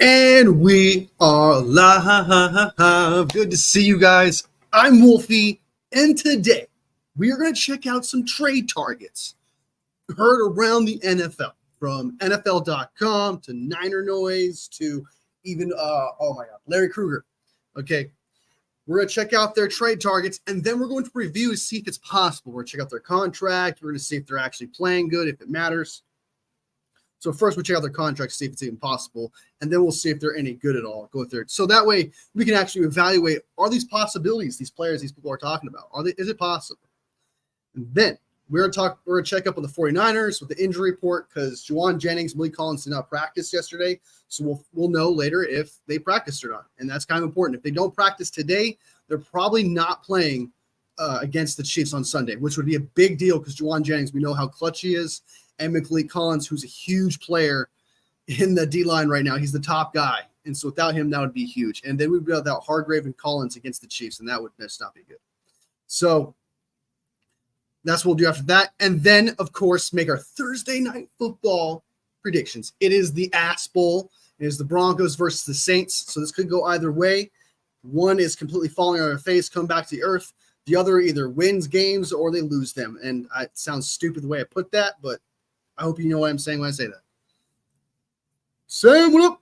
And we are live. Good to see you guys. I'm Wolfie, and today we are going to check out some trade targets heard around the NFL, from NFL.com to Niner Noise to even, Larry Krueger. Okay, we're going to check out their trade targets, and then we're going to review to see if it's possible. We're going to check out their contract. We're going to see if they're actually playing good, if it matters. So first we'll check out their contracts, see if it's even possible, and then we'll see if they're any good at all. Go through it. So that way we can actually evaluate, are these possibilities, these players, these people are talking about? Is it possible? And then we're gonna check up on the 49ers with the injury report, because Juwan Jennings, Willie Collins did not practice yesterday. So we'll know later if they practiced or not. And that's kind of important. If they don't practice today, they're probably not playing against the Chiefs on Sunday, which would be a big deal because Juwan Jennings, we know how clutch he is. And Willie Collins, who's a huge player in the D-line right now. He's the top guy. And so without him, that would be huge. And then we'd be without Hargrave and Collins against the Chiefs, and that would just not be good. So that's what we'll do after that. And then, of course, make our Thursday night football predictions. It is the Ass Bowl. It is the Broncos versus the Saints. So this could go either way. One is completely falling on their face, come back to the earth. The other either wins games or they lose them. And it sounds stupid the way I put that, but I hope you know what I'm saying when I say that. Sam, what up?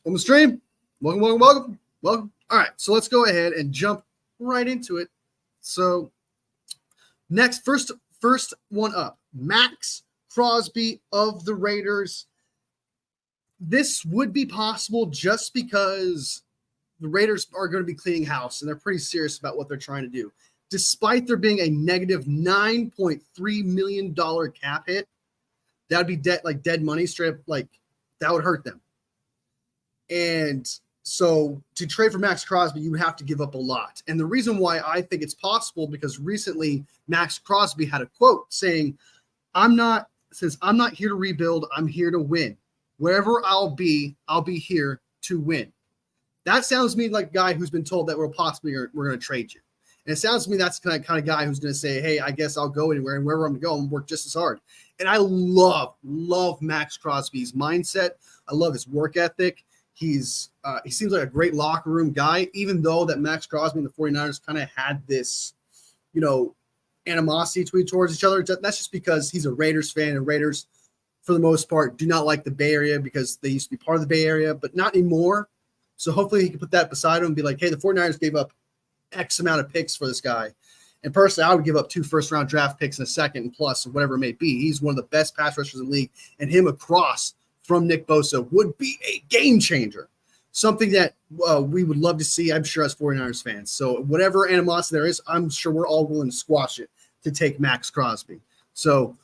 On the stream. Welcome. All right, so let's go ahead and jump right into it. So next, first one up, Max Crosby of the Raiders. This would be possible just because the Raiders are going to be cleaning house, and they're pretty serious about what they're trying to do. Despite there being a negative $9.3 million cap hit, that would be dead money, straight up, that would hurt them. And so to trade for Max Crosby, you would have to give up a lot. And the reason why I think it's possible, because recently Max Crosby had a quote saying, I'm not here to rebuild, I'm here to win. Wherever I'll be here to win. That sounds to me like a guy who's been told that we're going to trade you. And it sounds to me that's the kind of guy who's going to say, hey, I guess I'll go anywhere, and wherever I'm going to go, I'm going to work just as hard. And I love Max Crosby's mindset. I love his work ethic. He seems like a great locker room guy, even though that Max Crosby and the 49ers kind of had this, animosity towards each other. That's just because he's a Raiders fan, and Raiders, for the most part, do not like the Bay Area because they used to be part of the Bay Area, but not anymore. So hopefully he can put that beside him and be like, hey, the 49ers gave up X amount of picks for this guy. And personally, I would give up 2 first-round draft picks in a second and plus, or whatever it may be. He's one of the best pass rushers in the league, and him across from Nick Bosa would be a game changer. Something that we would love to see, I'm sure, as 49ers fans. So whatever animosity there is, I'm sure we're all willing to squash it to take Max Crosby. So,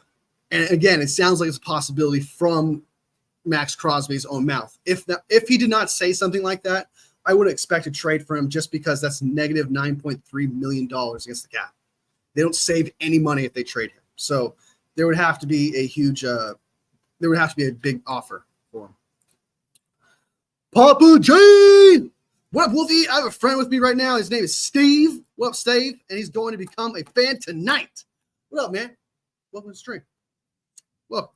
and again, it sounds like it's a possibility from Max Crosby's own mouth. If he did not say something like that, I would expect a trade for him, just because that's negative $9.3 million against the cap. They don't save any money if they trade him. So there would have to be a huge, big offer for him. Papa J! What up, Wolfie? I have a friend with me right now. His name is Steve. What up, Steve? And he's going to become a fan tonight. What up, man? Welcome to the stream. Welcome.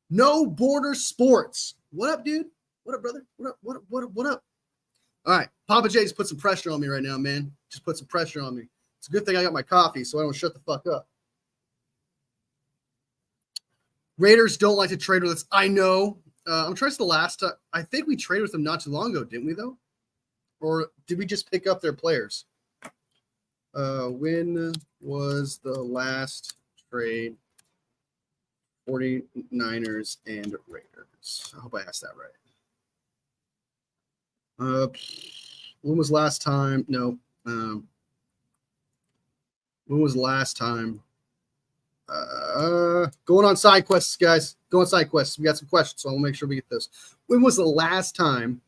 No Border Sports. What up, dude? What up, brother? What up? All right, Papa J just put some pressure on me right now, man. Just put some pressure on me. It's a good thing I got my coffee, so I don't shut the fuck up. Raiders don't like to trade with us. I know. I'm trying to the last time. I think we traded with them not too long ago, didn't we, though? Or did we just pick up their players? When was the last trade? 49ers and Raiders. I hope I asked that right. When was last time? No. When was last time? Going on side quests, guys. Go on side quests. We got some questions, so I'll make sure we get this. When was the last time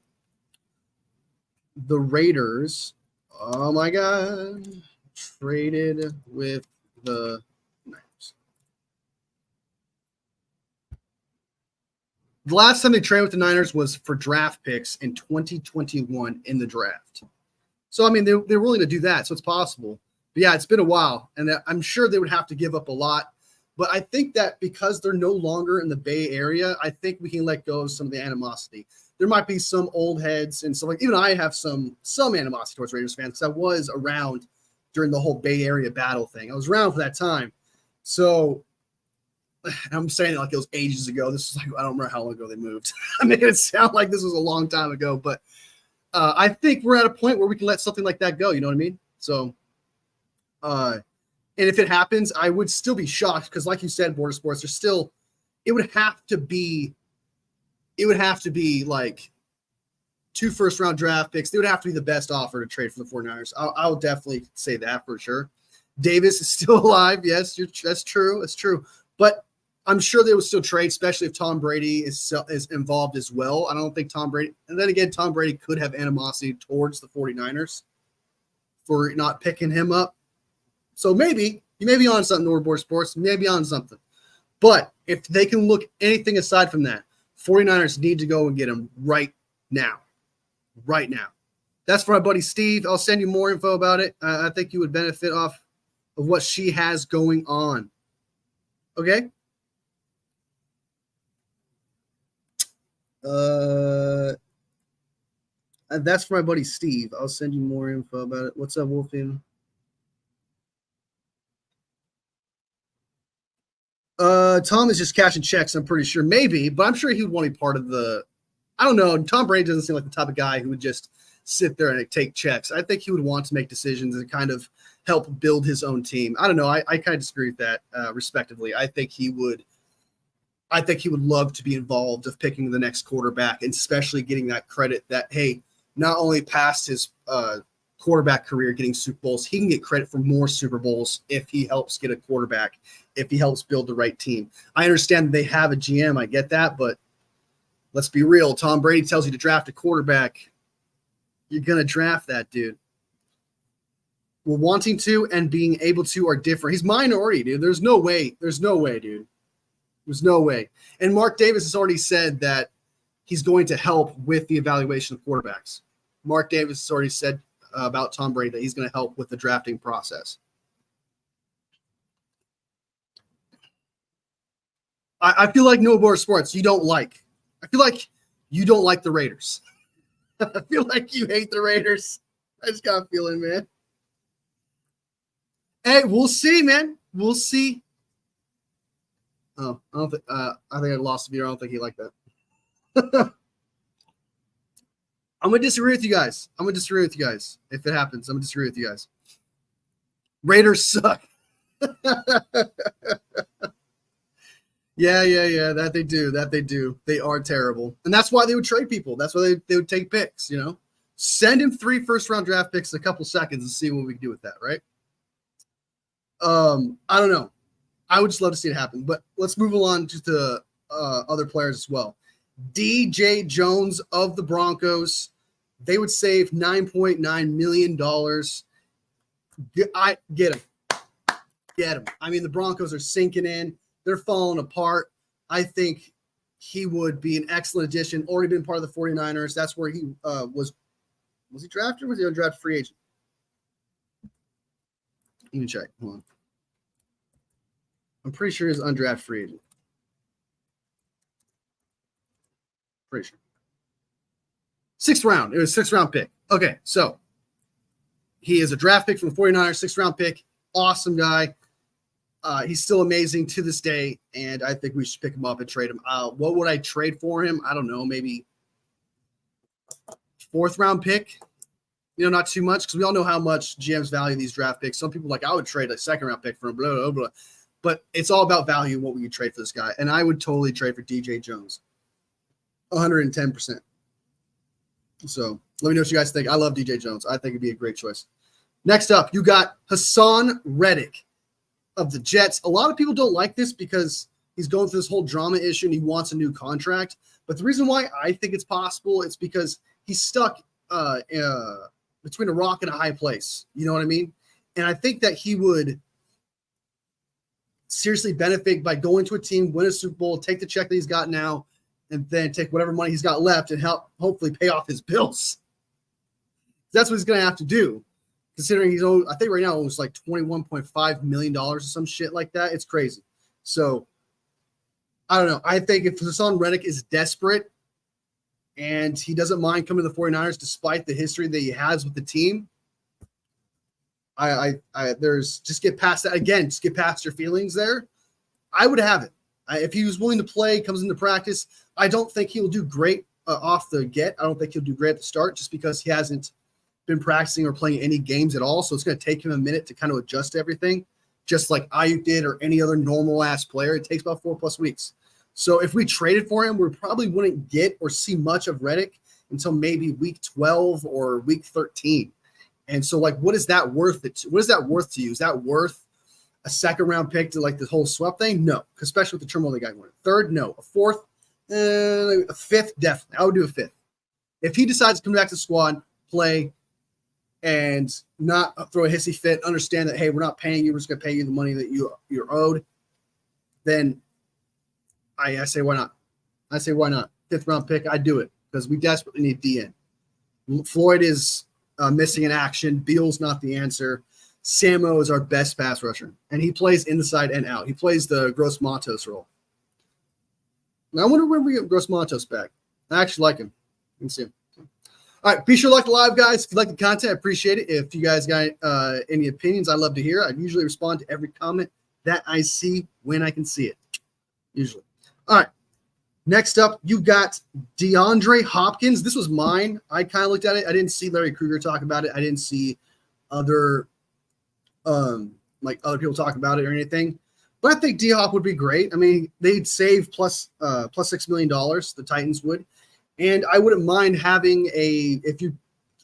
the Raiders, oh my God, traded with the Niners? The last time they traded with the Niners was for draft picks in 2021 in the draft. So, I mean, they're willing to do that, so it's possible. But, yeah, it's been a while, and I'm sure they would have to give up a lot. But I think that because they're no longer in the Bay Area, I think we can let go of some of the animosity. there might be some old heads and stuff like. Even I have some animosity towards Raiders fans because I was around during the whole Bay Area battle thing. I was around for that time, so I'm saying it like it was ages ago. This is like I don't remember how long ago they moved. I made it sound like this was a long time ago, but I think we're at a point where we can let something like that go. You know what I mean? So, and if it happens, I would still be shocked because, like you said, Border Sports, there's still. It would have to be like 2 first-round draft picks. They would have to be the best offer to trade for the 49ers. I'll definitely say that for sure. Davis is still alive. Yes, that's true. That's true. But I'm sure they would still trade, especially if Tom Brady is involved as well. I don't think Tom Brady – and then again, Tom Brady could have animosity towards the 49ers for not picking him up. So maybe – you may be on something, Northboard Sports. You may be on something. But if they can look anything aside from that, 49ers need to go and get him right now. Right now. That's for my buddy Steve. I'll send you more info about it. I think you would benefit off of what she has going on. Okay? That's for my buddy Steve. I'll send you more info about it. What's up, Wolfie? Tom is just cashing checks, I'm pretty sure. Maybe, but I'm sure he would want to be part of the – I don't know. Tom Brady doesn't seem like the type of guy who would just sit there and take checks. I think he would want to make decisions and kind of help build his own team. I don't know. I kind of disagree with that, respectively. I think he would love to be involved of picking the next quarterback, and especially getting that credit that, hey, not only past his quarterback career getting Super Bowls, he can get credit for more Super Bowls if he helps get a quarterback, if he helps build the right team. I understand they have a GM. I get that, but let's be real. Tom Brady tells you to draft a quarterback. You're going to draft that dude. Well, wanting to and being able to are different. He's minority, dude. There's no way, dude. There's no way. And Mark Davis has already said that he's going to help with the evaluation of quarterbacks. Mark Davis has already said about Tom Brady that he's going to help with the drafting process. I feel like No More Sports, you don't like. I feel like you don't like the Raiders. I feel like you hate the Raiders. I just got a feeling, man. Hey, we'll see, man. We'll see. Oh, I don't think I lost a viewer. I don't think he liked that. I'm gonna disagree with you guys. If it happens, I'm gonna disagree with you guys. Raiders suck. Yeah. That they do. They are terrible, and that's why they would trade people. That's why they would take picks. You know, send him 3 first-round draft picks in a couple seconds and see what we can do with that. Right? I don't know. I would just love to see it happen. But let's move along to the other players as well. DJ Jones of the Broncos. They would save $9.9 million. Get him. I mean, the Broncos are sinking in. They're falling apart. I think he would be an excellent addition. Already been part of the 49ers. That's where he was. Was he drafted or was he an undrafted free agent? You can check. Hold on. I'm pretty sure he's an undrafted free agent. Pretty sure. 6th round. It was a 6th round pick. Okay, so he is a draft pick from the 49ers, 6th round pick. Awesome guy. He's still amazing to this day, and I think we should pick him up and trade him. What would I trade for him? I don't know, maybe 4th round pick. You know, not too much, because we all know how much GMs value these draft picks. Some people I would trade a 2nd round pick for him, blah, blah, blah. But it's all about value, what we could trade for this guy. And I would totally trade for DJ Jones. 110%. So let me know what you guys think. I love DJ Jones. I think it'd be a great choice. Next up, you got Hassan Reddick of the Jets. A lot of people don't like this because he's going through this whole drama issue and he wants a new contract. But the reason why I think it's possible is because he's stuck between a rock and a high place. You know what I mean? And I think that he would seriously benefit by going to a team, win a Super Bowl, take the check that he's got now, and then take whatever money he's got left and help hopefully pay off his bills. That's what he's going to have to do, considering he's I think right now almost like $21.5 million or some shit like that. It's crazy. So I don't know. I think if Hassan Reddick is desperate and he doesn't mind coming to the 49ers despite the history that he has with the team. There's just get past that again. Just get past your feelings there. I would have it. If he was willing to play, comes into practice, I don't think he'll do great off the get. I don't think he'll do great at the start just because he hasn't been practicing or playing any games at all. So it's going to take him a minute to kind of adjust to everything, just like Ayuk did or any other normal ass player. It takes about 4+ weeks. So if we traded for him, we probably wouldn't get or see much of Reddick until maybe week 12 or week 13. And so, like, what is that worth? What is that worth to you? Is that worth a second-round pick to, like, the whole swap thing? No, especially with the turmoil they got going. Third, no. A fourth, a fifth, definitely. I would do a fifth. If he decides to come back to the squad, play, and not throw a hissy fit, understand that, hey, we're not paying you, we're just going to pay you the money that you're owed, then I say why not? I say why not? Fifth-round pick, I'd do it because we desperately need DN. Floyd is missing in action. Beal's not the answer. Samo is our best pass rusher, and he plays inside and out. He plays the Gross Matos role. Now, I wonder when we get Gross Matos back. I actually like him. You can see him. All right, be sure to like the live, guys. If you like the content, I appreciate it. If you guys got any opinions, I'd love to hear. I usually respond to every comment that I see when I can see it, usually. All right. Next up, you got DeAndre Hopkins. This was mine. I kind of looked at it. I didn't see Larry Krueger talk about it. I didn't see other other people talk about it or anything. But I think D-Hop would be great. I mean, they'd save plus $6 million, the Titans would. And I wouldn't mind having if you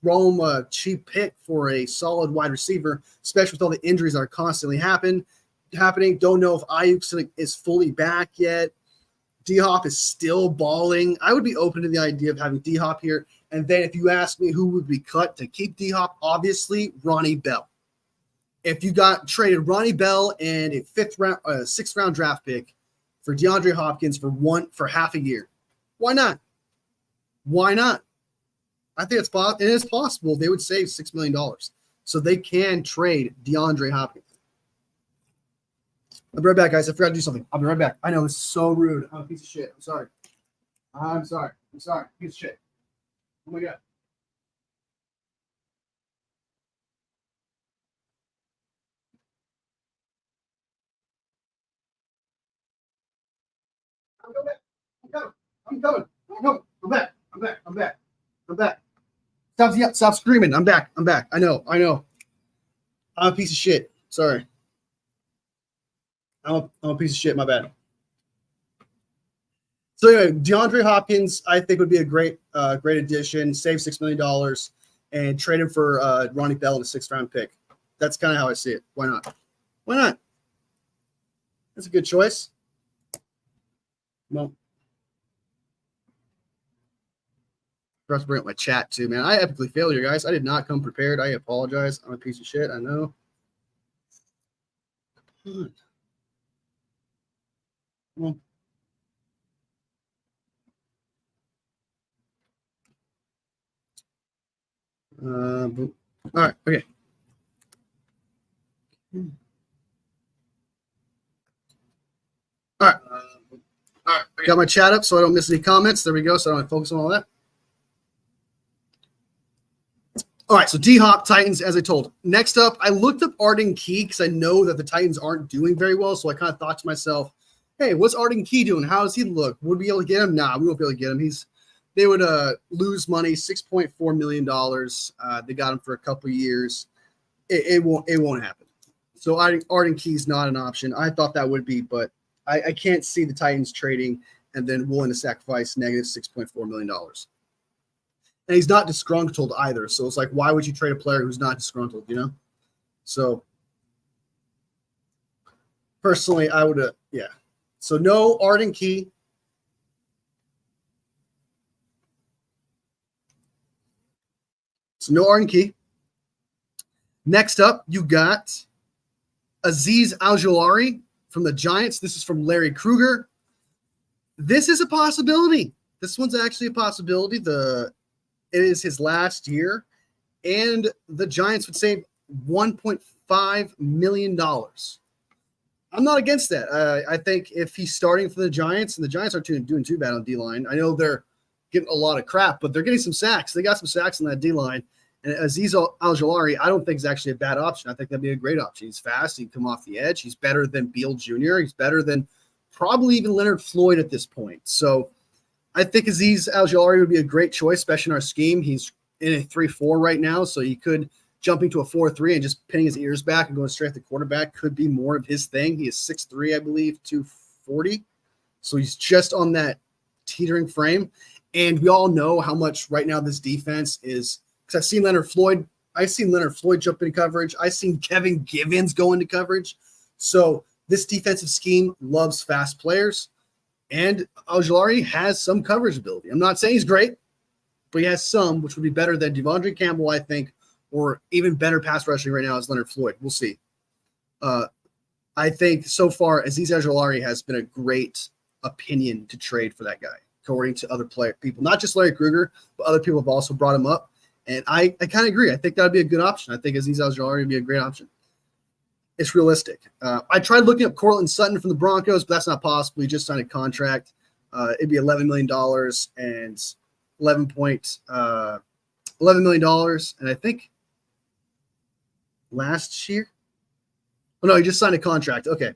throw them a cheap pick for a solid wide receiver, especially with all the injuries that are constantly happening. Don't know if Ayuk is fully back yet. D-Hop is still balling. I would be open to the idea of having D-Hop here. And then if you ask me who would be cut to keep D-Hop, obviously Ronnie Bell. If you got traded Ronnie Bell and a sixth round draft pick for DeAndre Hopkins for half a year, why not? Why not? I think it is possible they would save $6 million. So they can trade DeAndre Hopkins. I'll be right back, guys. I forgot to do something. I'll be right back. I know it's so rude. I'm a piece of shit. I'm sorry. Piece of shit. Oh my God. I'm coming. I'm back. Stop screaming. I'm back. I know. I'm a piece of shit. Sorry. I'm a piece of shit. My bad. So anyway, DeAndre Hopkins, I think would be a great addition. Save $6 million and trade him for Ronnie Bell and a 6th round pick. That's kind of how I see it. Why not? That's a good choice. Well, I forgot to bring up my chat too, man. I epically failed here, guys. I did not come prepared. I apologize. I'm a piece of shit. I know. Come on. All right. Okay. All right. Got my chat up so I don't miss any comments. There we go. So I don't focus on all that. All right. So D-Hop, Titans, as I told. Next up, I looked up Arden Key because I know that the Titans aren't doing very well. So I kind of thought to myself, hey, what's Arden Key doing? How does he look? Would we be able to get him? Nah, we won't be able to get him. They would lose money, $6.4 million. They got him for a couple of years. It won't happen. So Arden Key's not an option. I thought that would be, but I can't see the Titans trading and then willing to sacrifice negative $6.4 million. And he's not disgruntled either. So it's like, why would you trade a player who's not disgruntled, you know? So personally, I would, yeah. So no Arden Key. So no Arden Key. Next up, you got Azeez Ojulari from the Giants. This is from Larry Krueger. This is a possibility. This one's actually a possibility. It is his last year, and the Giants would save $1.5 million. I'm not against that. I think if he's starting for the Giants, and the Giants aren't doing too bad on D-line. I know they're getting a lot of crap, but they're getting some sacks. They got some sacks on that D line. And Azeez Al-Jawlari, I don't think is actually a bad option. I think that'd be a great option. He's fast. He can come off the edge. He's better than Beal Jr. He's better than probably even Leonard Floyd at this point. So I think Azeez Al-Jawlari would be a great choice, especially in our scheme. He's in a 3-4 right now, so he could jumping to a 4-3 and just pinning his ears back and going straight at the quarterback could be more of his thing. He is 6'3", I believe, 240. So he's just on that teetering frame. And we all know how much right now this defense is, because I've seen Leonard Floyd jump into coverage. I've seen Kevin Givens go into coverage. So this defensive scheme loves fast players. And Al-Jawlari has some coverage ability. I'm not saying he's great, but he has some, which would be better than Devondre Campbell, I think, or even better pass rushing right now is Leonard Floyd. We'll see. I think so far, Azeez Al-Jawlari has been a great opinion to trade for that guy, according to other people. Not just Larry Krueger, but other people have also brought him up. And I kind of agree. I think that would be a good option. I think Azeez Al-Jawlari would be a great option. It's realistic. I tried looking up Cortland Sutton from the Broncos, but that's not possible. He just signed a contract. It'd be $11 million and $11 million. And I think last year, oh no, he just signed a contract. Okay.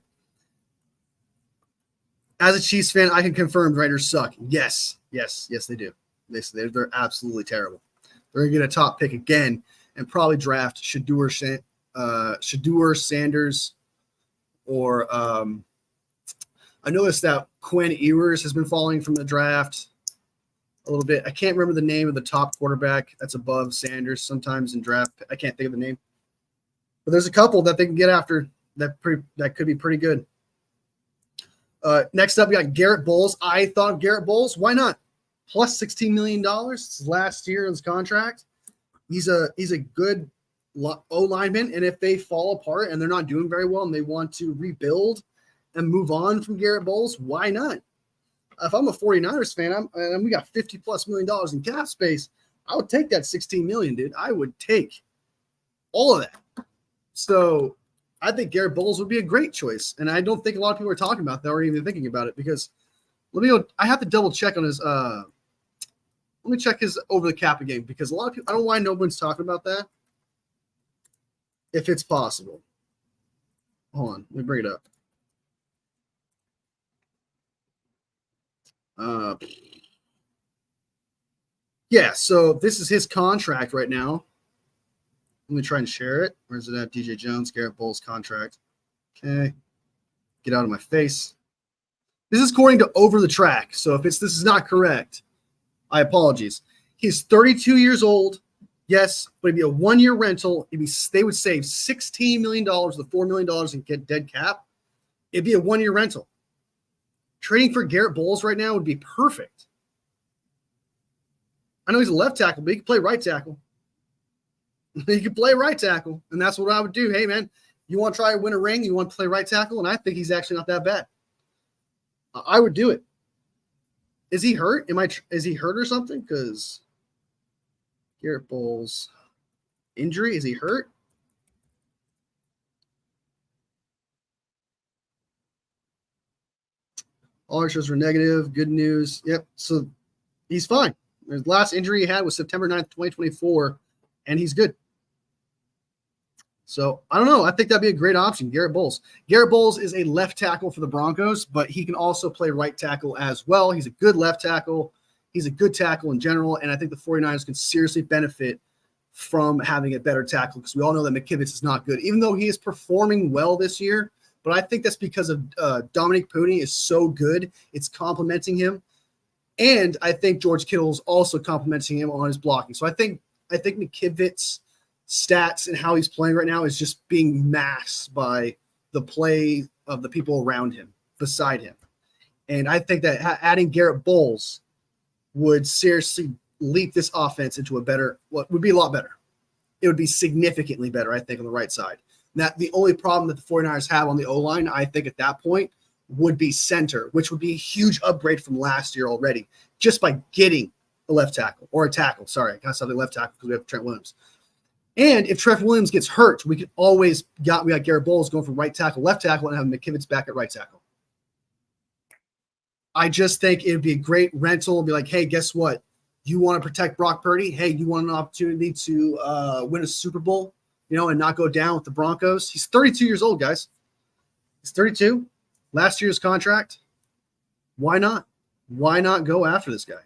As a Chiefs fan, I can confirm Raiders suck. Yes, they do. They're absolutely terrible. They're going to get a top pick again and probably draft Shedeur Sanders, or I noticed that Quinn Ewers has been falling from the draft a little bit. I can't remember the name of the top quarterback that's above Sanders sometimes in draft. I can't think of the name. But there's a couple that they can get after that could be pretty good. Next up, we got Garrett Bowles. I thought of Garrett Bowles. Why not? Plus $16 million. It's his last year in his contract. He's a good O-lineman, and if they fall apart and they're not doing very well and they want to rebuild and move on from Garrett Bowles, why not? If I'm a 49ers fan, and we got $50+ million in cap space, I would take that $16 million, dude. I would take all of that. So I think Garrett Bowles would be a great choice, and I don't think a lot of people are talking about that or even thinking about it, because I have to double check on his let me check his over the cap again, because a lot of people, I don't know why no one's talking about that. If it's possible. Hold on, let me bring it up. Yeah, so this is his contract right now. Let me try and share it. Where's it at? DJ Jones, Garrett Bowles contract. Okay. Get out of my face. This is according to Over the Track. So if this is not correct, I apologize. He's 32 years old. Yes, but it'd be a 1-year rental. They would save $16 million with $4 million in dead cap. It'd be a 1-year rental. Trading for Garrett Bowles right now would be perfect. I know he's a left tackle, but he can play right tackle. He can play right tackle, and that's what I would do. Hey, man, you want to try to win a ring? You want to play right tackle? And I think he's actually not that bad. I would do it. Is he hurt? Is he hurt or something? Because Garrett Bowles injury, is he hurt? All our shows were negative. Good news. Yep. So he's fine. The last injury he had was September 9th, 2024, and he's good. So I don't know. I think that'd be a great option, Garrett Bowles. Garrett Bowles is a left tackle for the Broncos, but he can also play right tackle as well. He's a good left tackle. He's a good tackle in general, and I think the 49ers can seriously benefit from having a better tackle, because we all know that McKivitz is not good, even though he is performing well this year. But I think that's because of Dominic Puni is so good. It's complimenting him. And I think George Kittle is also complimenting him on his blocking. So I think McKivitz's stats and how he's playing right now is just being masked by the play of the people around him, beside him. And I think that adding Garrett Bowles would seriously leap this offense into what would be a lot better. It would be significantly better, I think, on the right side. That the only problem that the 49ers have on the O-line, I think at that point, would be center, which would be a huge upgrade from last year already, just by getting a left tackle or a tackle. Sorry, I got something left tackle because we have Trent Williams. And if Trent Williams gets hurt, we got Garrett Bowles going from right tackle, left tackle, and have McKivitz back at right tackle. I just think it would be a great rental and be like, hey, guess what? You want to protect Brock Purdy? Hey, you want an opportunity to win a Super Bowl, and not go down with the Broncos? He's 32 years old, guys. He's 32. Last year's contract. Why not? Why not go after this guy?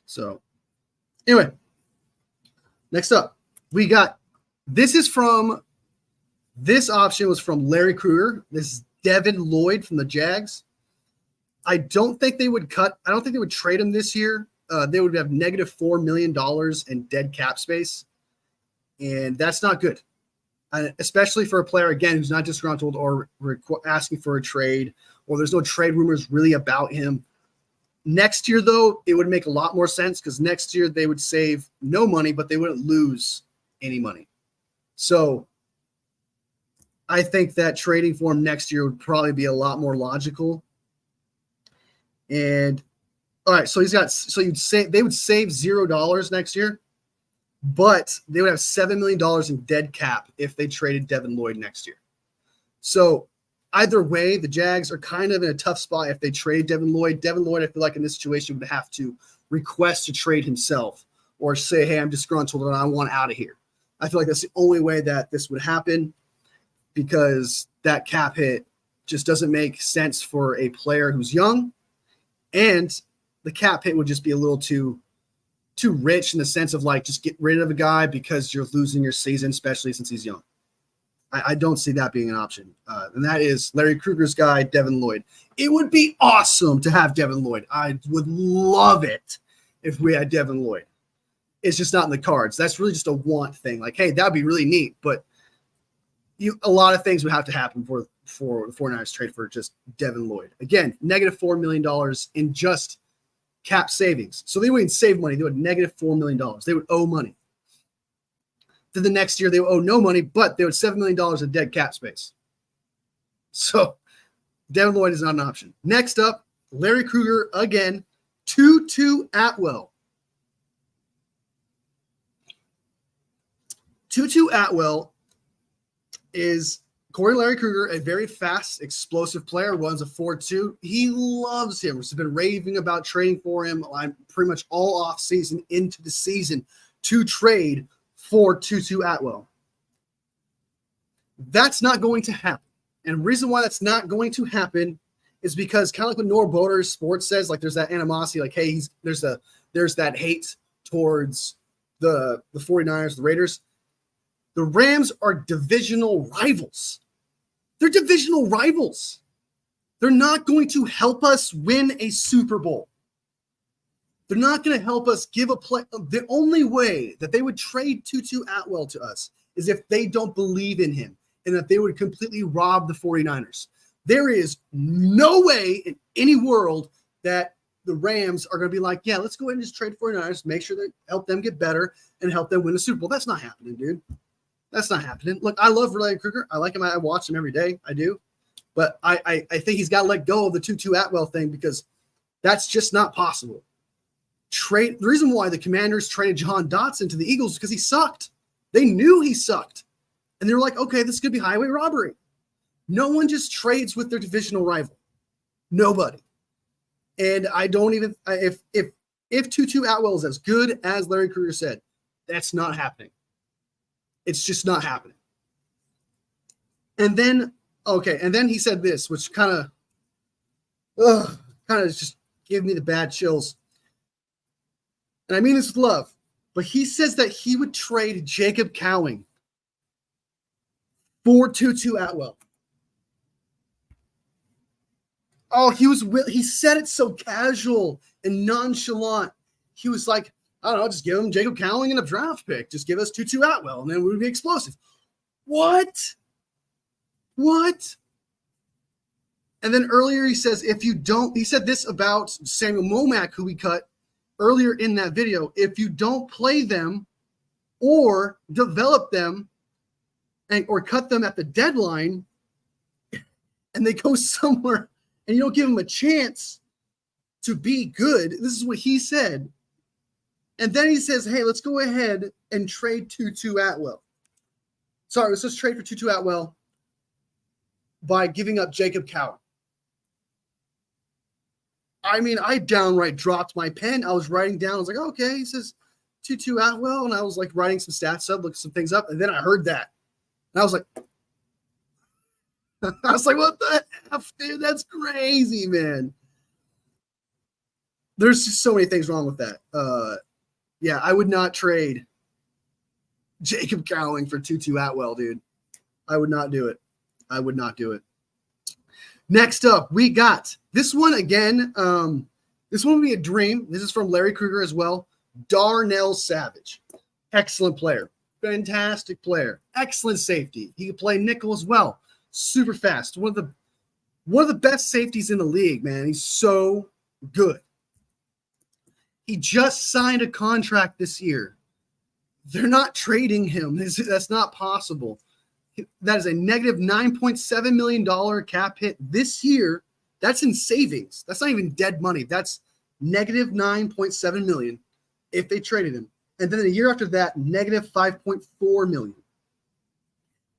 So, anyway, next up, we got this option was from Larry Krueger. This is Devin Lloyd from the Jags. I don't think they would trade him this year. They would have negative $4 million in dead cap space. And that's not good. Especially for a player, again, who's not disgruntled or asking for a trade, or there's no trade rumors really about him. Next year, though, it would make a lot more sense because next year they would save no money, but they wouldn't lose any money. So I think that trading for him next year would probably be a lot more logical. And all right, so they would save $0 next year, but they would have $7 million in dead cap if they traded Devin Lloyd next year. So either way, the Jags are kind of in a tough spot if they trade Devin Lloyd. Devin Lloyd, I feel like in this situation, would have to request to trade himself or say, hey, I'm disgruntled and I want out of here. I feel like that's the only way that this would happen because that cap hit just doesn't make sense for a player who's young. And the cap hit would just be a little too rich in the sense of like just get rid of a guy because you're losing your season, especially since he's young. I don't see that being an option. And that is Larry Krueger's guy, Devin Lloyd. It would be awesome to have Devin Lloyd. I would love it if we had Devin Lloyd. It's just not in the cards. That's really just a want thing. Like, hey, that'd be really neat. But a lot of things would have to happen for the 49ers trade for just Devin Lloyd. Again, negative $4 million in just cap savings. So they wouldn't save money. They would negative $4 million. They would owe money. Then the next year they would owe no money, but they would $7 million in dead cap space. So Devin Lloyd is not an option. Next up, Larry Krueger again, Tutu Atwell. Tutu Atwell is, according to Larry Krueger, a very fast, explosive player, runs a 4.2. He loves him. He's been raving about trading for him. I'm pretty much all off season into the season to trade for Tutu Atwell. That's not going to happen. And the reason why that's not going to happen is because kind of like what Noah Boder's Sports says, like there's that animosity, like, hey, there's that hate towards the 49ers, the Raiders. The Rams are divisional rivals. They're divisional rivals. They're not going to help us win a Super Bowl. They're not going to help us give a play. The only way that they would trade Tutu Atwell to us is if they don't believe in him and that they would completely rob the 49ers. There is no way in any world that the Rams are going to be like, yeah, let's go ahead and just trade 49ers, make sure they help them get better and help them win the Super Bowl. That's not happening, dude. That's not happening. Look, I love Larry Krueger. I like him. I watch him every day. I do. But I think he's got to let go of the Tutu Atwell thing because that's just not possible. The reason why the Commanders traded Jahan Dotson to the Eagles is because he sucked. They knew he sucked. And they were like, okay, this could be highway robbery. No one just trades with their divisional rival. Nobody. And I don't even – if Tutu Atwell is as good as Larry Krueger said, that's not happening. It's just not happening. And then he said this, which kind of just gave me the bad chills. And I mean this with love, but he says that he would trade Jacob Cowing for Tutu Atwell. Oh, he said it so casual and nonchalant. He was like, I don't know, just give him Jacob Cowing and a draft pick. Just give us Tutu Atwell, and then we would be explosive. What? And then earlier he says, he said this about Samuel Momack, who we cut earlier in that video. If you don't play them or develop them or cut them at the deadline and they go somewhere and you don't give them a chance to be good, this is what he said. And then he says, hey, let's go ahead and trade Tutu Atwell. Sorry, let's just trade for Tutu Atwell by giving up Jacob Cowing. I mean, I downright dropped my pen. I was writing down. I was like, okay, he says Tutu Atwell. And I was like writing some stats up, looking some things up. And then I heard that. And I was like, what the F, dude? That's crazy, man. There's just so many things wrong with that. Yeah, I would not trade Jacob Cowling for Tutu Atwell, dude. I would not do it. I would not do it. Next up, we got this one again. This one would be a dream. This is from Larry Krueger as well. Darnell Savage. Excellent player. Fantastic player. Excellent safety. He can play nickel as well. Super fast. One of the best safeties in the league, man. He's so good. He just signed a contract this year. They're not trading him. That's not possible. That is a negative $9.7 million cap hit this year. That's in savings. That's not even dead money. That's negative $9.7 million if they traded him. And then a year after that, negative $5.4 million.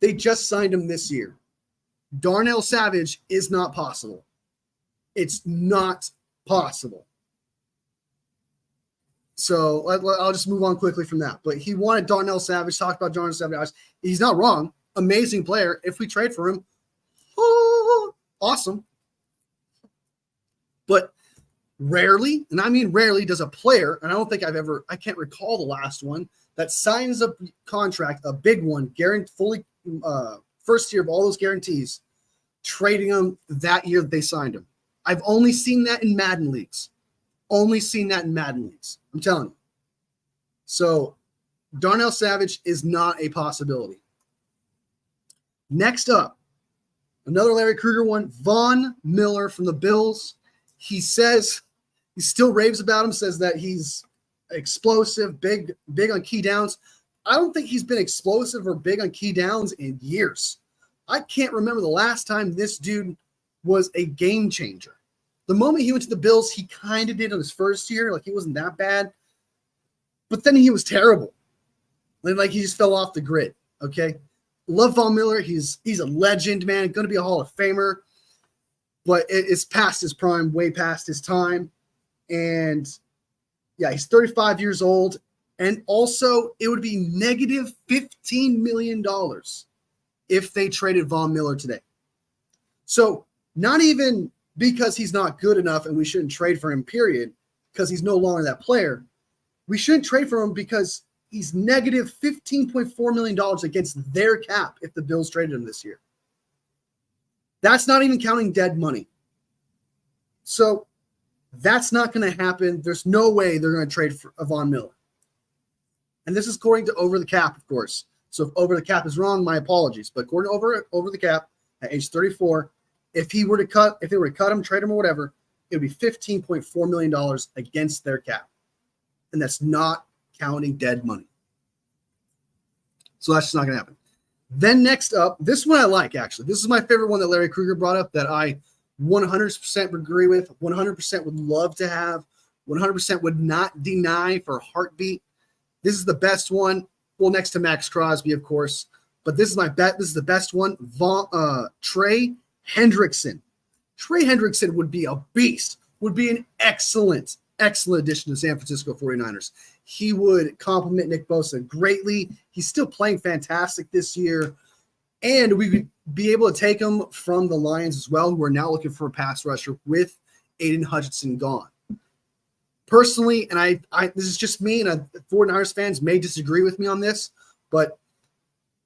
They just signed him this year. Darnell Savage is not possible. It's not possible. So I'll just move on quickly from that. But he wanted Darnell Savage, talked about Darnell Savage. He's not wrong. Amazing player. If we trade for him, awesome. But rarely, and I mean rarely, does a player, and I can't recall the last one, that signs a contract, a big one, fully first year of all those guarantees, trading him that year that they signed him. I've only seen that in Madden leagues. Only seen that in Madden leagues. I'm telling you. So Darnell Savage is not a possibility. Next up, another Larry Krueger one, Von Miller from the Bills. He says, he still raves about him, says that he's explosive, big on key downs. I don't think he's been explosive or big on key downs in years. I can't remember the last time this dude was a game changer. The moment he went to the Bills, he kind of did on his first year. Like, he wasn't that bad. But then he was terrible. Like, he just fell off the grid, okay? Love Von Miller. He's a legend, man. Going to be a Hall of Famer. But it's past his prime, way past his time. And, yeah, he's 35 years old. And also, it would be negative $15 million if they traded Von Miller today. So, not even because he's not good enough and we shouldn't trade for him, period, because he's no longer that player. We shouldn't trade for him because he's negative $15.4 million against their cap if the Bills traded him this year. That's not even counting dead money. So that's not going to happen. There's no way they're going to trade for Von Miller. And this is according to Over the Cap, of course. So if Over the Cap is wrong, my apologies. But according to Over the Cap, at age 34, if they were to cut him, trade him, or whatever, it would be $15.4 million against their cap. And that's not counting dead money. So that's just not going to happen. Then next up, this one I like, actually. This is my favorite one that Larry Krueger brought up that I 100% agree with, 100% would love to have, 100% would not deny for a heartbeat. This is the best one. Well, next to Max Crosby, of course. But this is my bet. This is the best one. Trey Hendrickson. Trey Hendrickson would be a beast, would be an excellent addition to San Francisco 49ers. He would complement Nick Bosa greatly. He's still playing fantastic this year. And we would be able to take him from the Lions as well, who are now looking for a pass rusher with Aiden Hutchinson gone. Personally, and I this is just me, and 49ers fans may disagree with me on this, but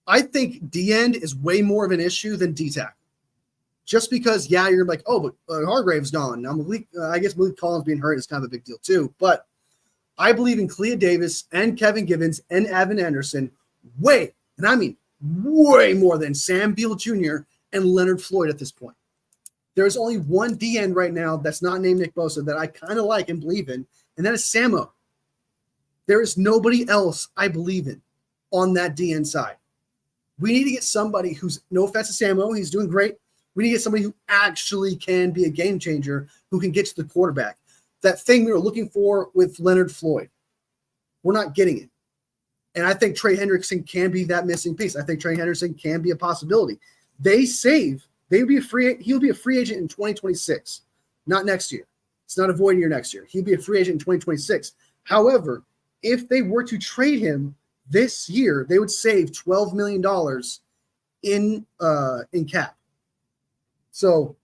I think D-end is way more of an issue than D-tackle. Just because, yeah, you're like, oh, but Hargrave's gone. Now, I guess Malik Collins being hurt is kind of a big deal too. But I believe in Clea Davis and Kevin Givens and Evan Anderson way, and I mean way more than Sam Beal Jr. and Leonard Floyd at this point. There's only one D-end right now that's not named Nick Bosa that I kind of like and believe in, and that is Samo. There is nobody else I believe in on that D-end side. We need to get somebody who's, no offense to Samo, he's doing great. We need to get somebody who actually can be a game changer, who can get to the quarterback. That thing we were looking for with Leonard Floyd. We're not getting it. And I think Trey Hendrickson can be that missing piece. I think Trey Hendrickson can be a possibility. He'll be a free agent in 2026, not next year. It's not a void year next year. He'd be a free agent in 2026. However, if they were to trade him this year, they would save $12 million in cap. So,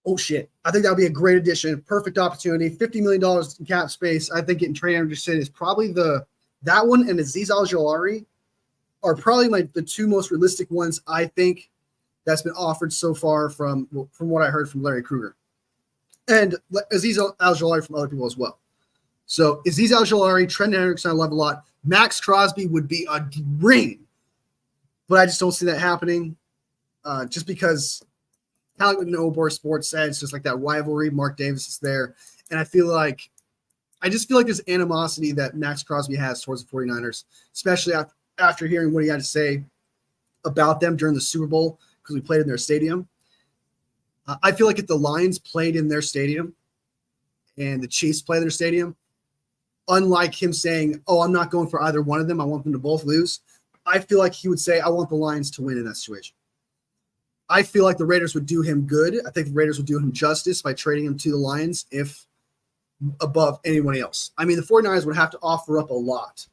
oh shit, I think that would be a great addition. Perfect opportunity. $50 million in cap space. I think getting Trey Anderson is probably that one, and Azeez Al-Jawhari are probably the two most realistic ones I think that's been offered so far from what I heard from Larry Krueger. And Azeez Al-Jawhari from other people as well. So Azeez Al-Jawhari, Trent Hendrickson, I love a lot. Max Crosby would be a dream, but I just don't see that happening just because kind of like what No Sports said, it's just like that rivalry. Mark Davis is there. And I just feel like there's animosity that Max Crosby has towards the 49ers, especially after hearing what he had to say about them during the Super Bowl because we played in their stadium. I feel like if the Lions played in their stadium and the Chiefs played in their stadium, unlike him saying, oh, I'm not going for either one of them, I want them to both lose, I feel like he would say, I want the Lions to win in that situation. I feel like the Raiders would do him good. I think the Raiders would do him justice by trading him to the Lions if above anybody else. I mean, the 49ers would have to offer up a lot.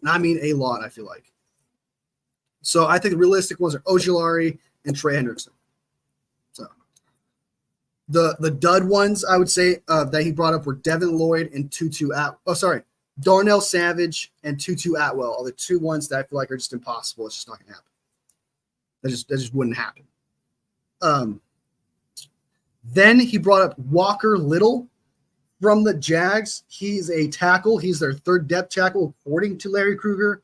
And I mean a lot, I feel like. So I think the realistic ones are Ojulari and Trey Hendrickson. So the dud ones I would say that he brought up were Devin Lloyd and Darnell Savage and Tutu Atwell are the two ones that I feel like are just impossible. It's just not gonna happen. That just wouldn't happen. Then he brought up Walker Little from the Jags. He's a tackle. He's their third depth tackle, according to Larry Krueger.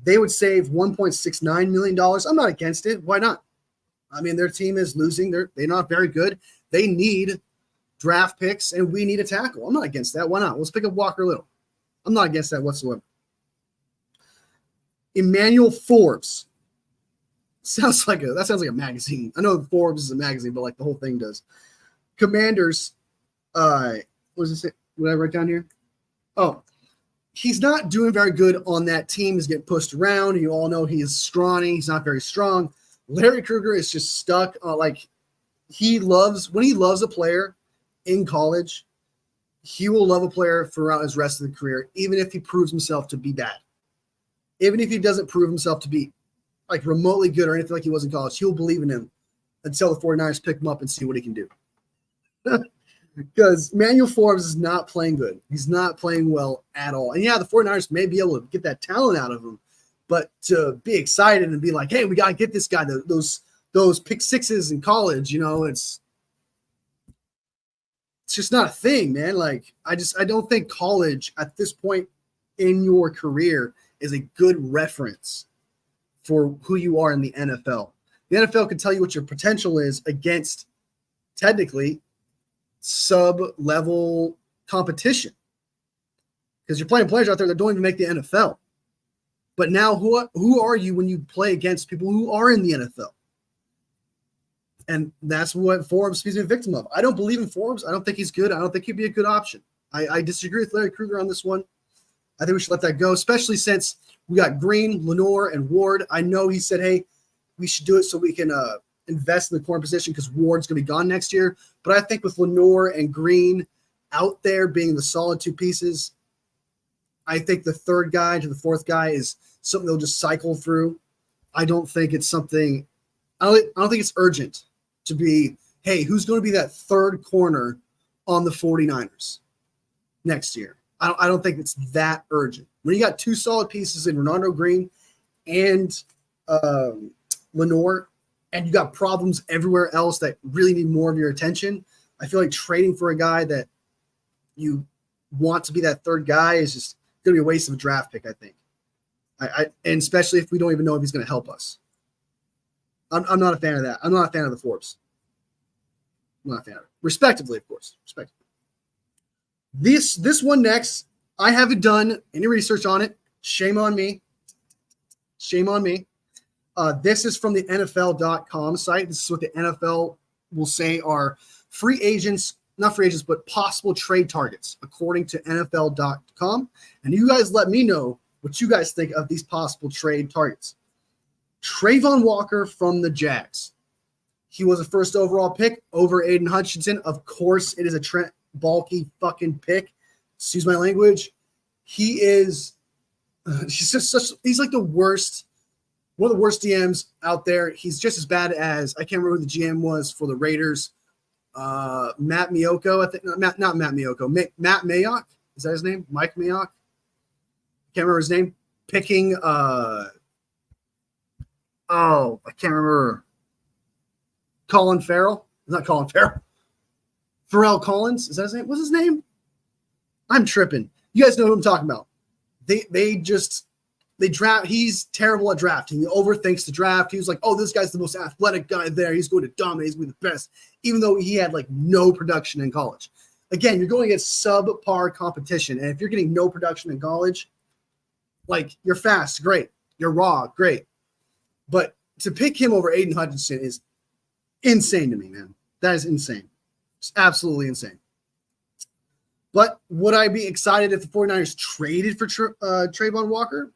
They would save $1.69 million. I'm not against it. Why not? I mean, their team is losing. They're not very good. They need draft picks, and we need a tackle. I'm not against that. Why not? Let's pick up Walker Little. I'm not against that whatsoever. Emmanuel Forbes. Sounds like a magazine. I know Forbes is a magazine, but like the whole thing does. Commanders. What does it say? What did I write down here? Oh, he's not doing very good on that team. He's getting pushed around. You all know he is scrawny. He's not very strong. Larry Krueger is just stuck. When he loves a player in college, he will love a player throughout his rest of the career, even if he proves himself to be bad. Even if he doesn't prove himself to be like remotely good or anything like he was in college, he'll believe in him until the 49ers pick him up and see what he can do. Because Emmanuel Forbes is not playing good. He's not playing well at all. And yeah, the 49ers may be able to get that talent out of him, but to be excited and be like, hey, we got to get this guy, those pick sixes in college, it's just not a thing, man. Like, I don't think college at this point in your career is a good reference for who you are in the NFL. The NFL can tell you what your potential is against technically sub-level competition because you're playing players out there that don't even make the NFL. But now who are you when you play against people who are in the NFL? And that's what Forbes is a victim of. I don't believe in Forbes. I don't think he's good. I don't think he'd be a good option. I disagree with Larry Krueger on this one. I think we should let that go, especially since we got Green, Lenore, and Ward. I know he said, hey, we should do it so we can invest in the corner position because Ward's going to be gone next year. But I think with Lenore and Green out there being the solid two pieces, I think the third guy to the fourth guy is something they'll just cycle through. I don't think it's something – I don't think it's urgent to be, hey, who's going to be that third corner on the 49ers next year? I don't think it's that urgent. When you got two solid pieces in Ronaldo Green and Lenore, and you got problems everywhere else that really need more of your attention, I feel like trading for a guy that you want to be that third guy is just going to be a waste of a draft pick, I think. And especially if we don't even know if he's going to help us. I'm not a fan of that. I'm not a fan of the Forbes. I'm not a fan of it. Respectively, of course. Respectively. This one next, I haven't done any research on it. Shame on me. Shame on me. This is from the NFL.com site. This is what the NFL will say are free agents, not free agents, but possible trade targets, according to NFL.com. And you guys let me know what you guys think of these possible trade targets. Trayvon Walker from the Jags. He was a first overall pick over Aiden Hutchinson. Of course, it is a Trent Baalke fucking pick. Excuse my language. He is he's like the worst, one of the worst DMs out there. He's just as bad as, I can't remember who the GM was for the Raiders. Matt Miyoko, I think, not Matt Miyoko, Matt Mayock. Is that his name? Mike Mayock? Can't remember his name. Picking, I can't remember. Colin Farrell. Not Colin Farrell. Pharrell Collins. Is that his name? What's his name? I'm tripping. You guys know who I'm talking about. They draft. He's terrible at drafting. He overthinks the draft. He was like, oh, this guy's the most athletic guy there. He's going to dominate. He's going to be the best, even though he had like no production in college. Again, you're going against subpar competition. And if you're getting no production in college, like, you're fast, great. You're raw, great. But to pick him over Aiden Hutchinson is insane to me, man. That is insane. It's absolutely insane. But would I be excited if the 49ers traded for Trayvon Walker?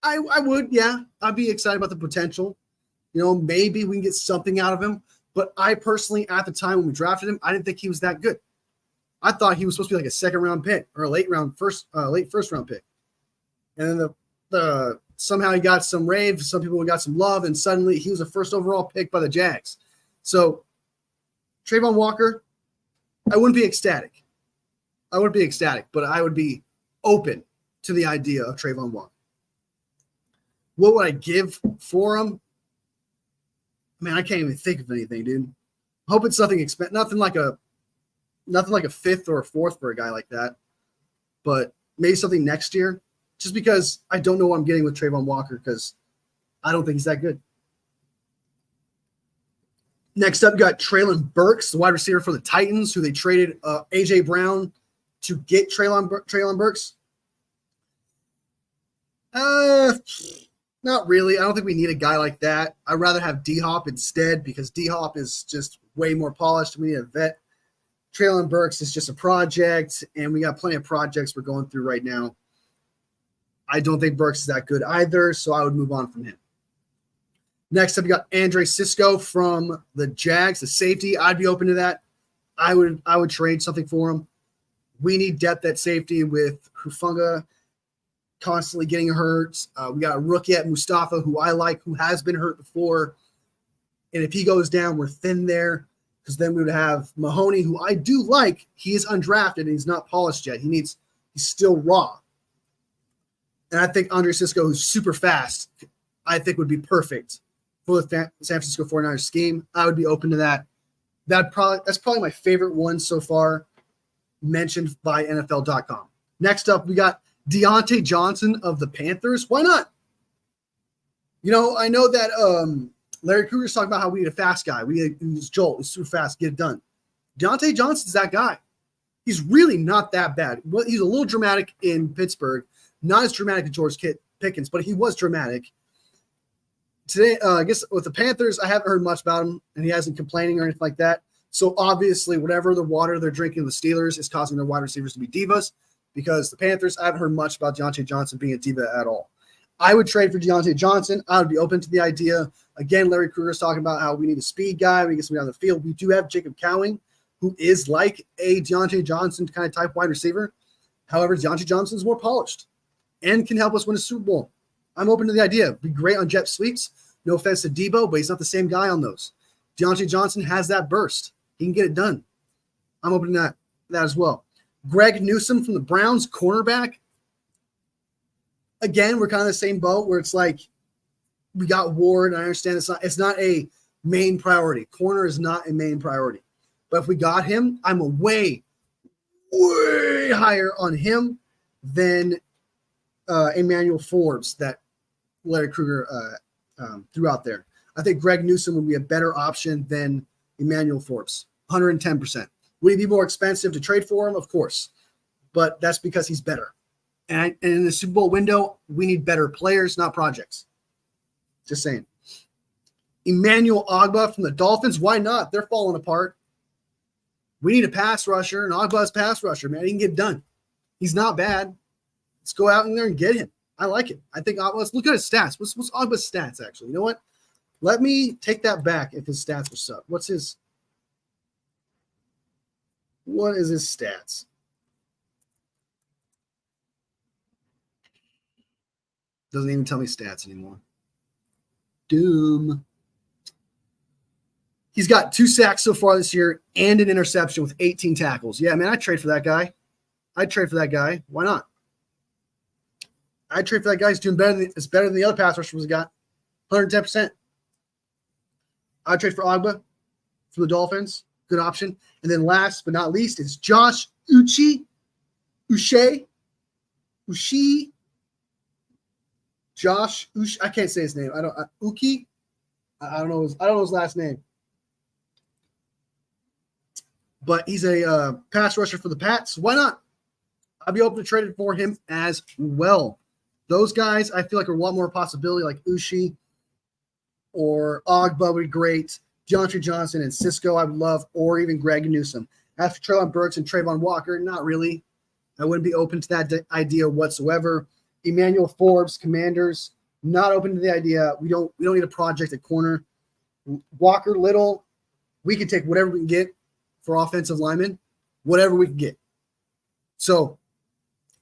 I would, yeah. I'd be excited about the potential. You know, maybe we can get something out of him. But I personally, at the time when we drafted him, I didn't think he was that good. I thought he was supposed to be like a second-round pick or a late first-round pick. And then the somehow he got some rave. Some people got some love, and suddenly he was a first overall pick by the Jags. So Trayvon Walker, I wouldn't be ecstatic. But I would be open to the idea of Trayvon Walker. What would I give for him? Man, I can't even think of anything, dude. I hope it's nothing nothing like a fifth or a fourth for a guy like that. But maybe something next year, just because I don't know what I'm getting with Trayvon Walker, because I don't think he's that good. Next up, you got Treylon Burks, the wide receiver for the Titans, who they traded A.J. Brown to get Treylon Burks. Not really. I don't think we need a guy like that. I'd rather have D-Hop instead, because D-Hop is just way more polished. We need a vet. Treylon Burks is just a project, and we got plenty of projects we're going through right now. I don't think Burks is that good either, so I would move on from him. Next up, you got Andre Cisco from the Jags, the safety. I'd be open to that. I would trade something for him. We need depth at safety with Hufanga constantly getting hurt. We got a rookie at Mustafa, who I like, who has been hurt before. And if he goes down, we're thin there, because then we would have Mahoney, who I do like. He is undrafted and he's not polished yet. He's still raw. And I think Andre Cisco, who's super fast, I think would be perfect for the San Francisco 49ers scheme. I would be open to that. That's probably my favorite one so far, mentioned by NFL.com. Next up, we got Deontay Johnson of the Panthers. Why not? You know, I know that Larry Kruger's talking about how we need a fast guy. We need Joel. He's super fast. Get it done. Deontay Johnson's that guy. He's really not that bad. Well, he's a little dramatic in Pittsburgh. Not as dramatic as George Pickens, but he was dramatic. Today, I guess with the Panthers, I haven't heard much about him, and he hasn't complaining or anything like that. So obviously, whatever the water they're drinking with the Steelers is causing their wide receivers to be divas, because the Panthers, I haven't heard much about Deontay Johnson being a diva at all. I would trade for Deontay Johnson. I would be open to the idea. Again, Larry Kruger's talking about how we need a speed guy. We get somebody on the field. We do have Jacob Cowing, who is like a Deontay Johnson kind of type wide receiver. However, Deontay Johnson is more polished and can help us win a Super Bowl. I'm open to the idea. Be great on jet sweeps. No offense to Debo, but he's not the same guy on those. Deontay Johnson has that burst. He can get it done. I'm open to that as well. Greg Newsome from the Browns, cornerback. Again, we're kind of the same boat where it's like we got Ward. I understand it's not a main priority. Corner is not a main priority. But if we got him, I'm a way higher on him than Emmanuel Forbes that Larry Kruger threw out there. I think Greg Newsome would be a better option than Emmanuel Forbes, 110%. Would he be more expensive to trade for him? Of course. But that's because he's better. And in the Super Bowl window, we need better players, not projects. Just saying. Emmanuel Ogbah from the Dolphins, why not? They're falling apart. We need a pass rusher, and Ogbah's pass rusher, man. He can get it done. He's not bad. Let's go out in there and get him. I like it. I think let's look at his stats. What's Ogbah's stats, actually? You know what? Let me take that back if his stats were sub. What is his stats? Doesn't even tell me stats anymore. Doom. He's got 2 sacks so far this year and an interception with 18 tackles. Yeah, man, I'd trade for that guy. Why not? I'd trade for that guy. He's doing better than the other pass rushers we got. 110%. I'd trade for Agba for the Dolphins. Good option. And then last but not least is Josh Uche. Josh Uche. I can't say his name. I don't know his last name. But he's a pass rusher for the Pats. Why not? I'd be open to trading for him as well. Those guys, I feel like are a lot more possibility, like Uche or Ogba would be great. DeAndre Johnson and Cisco I would love, or even Greg Newsome. As for Treylon Burks and Trayvon Walker, not really. I wouldn't be open to that idea whatsoever. Emmanuel Forbes, Commanders, not open to the idea. We don't need a project at corner. Walker Little, we can take whatever we can get for offensive linemen, whatever we can get. So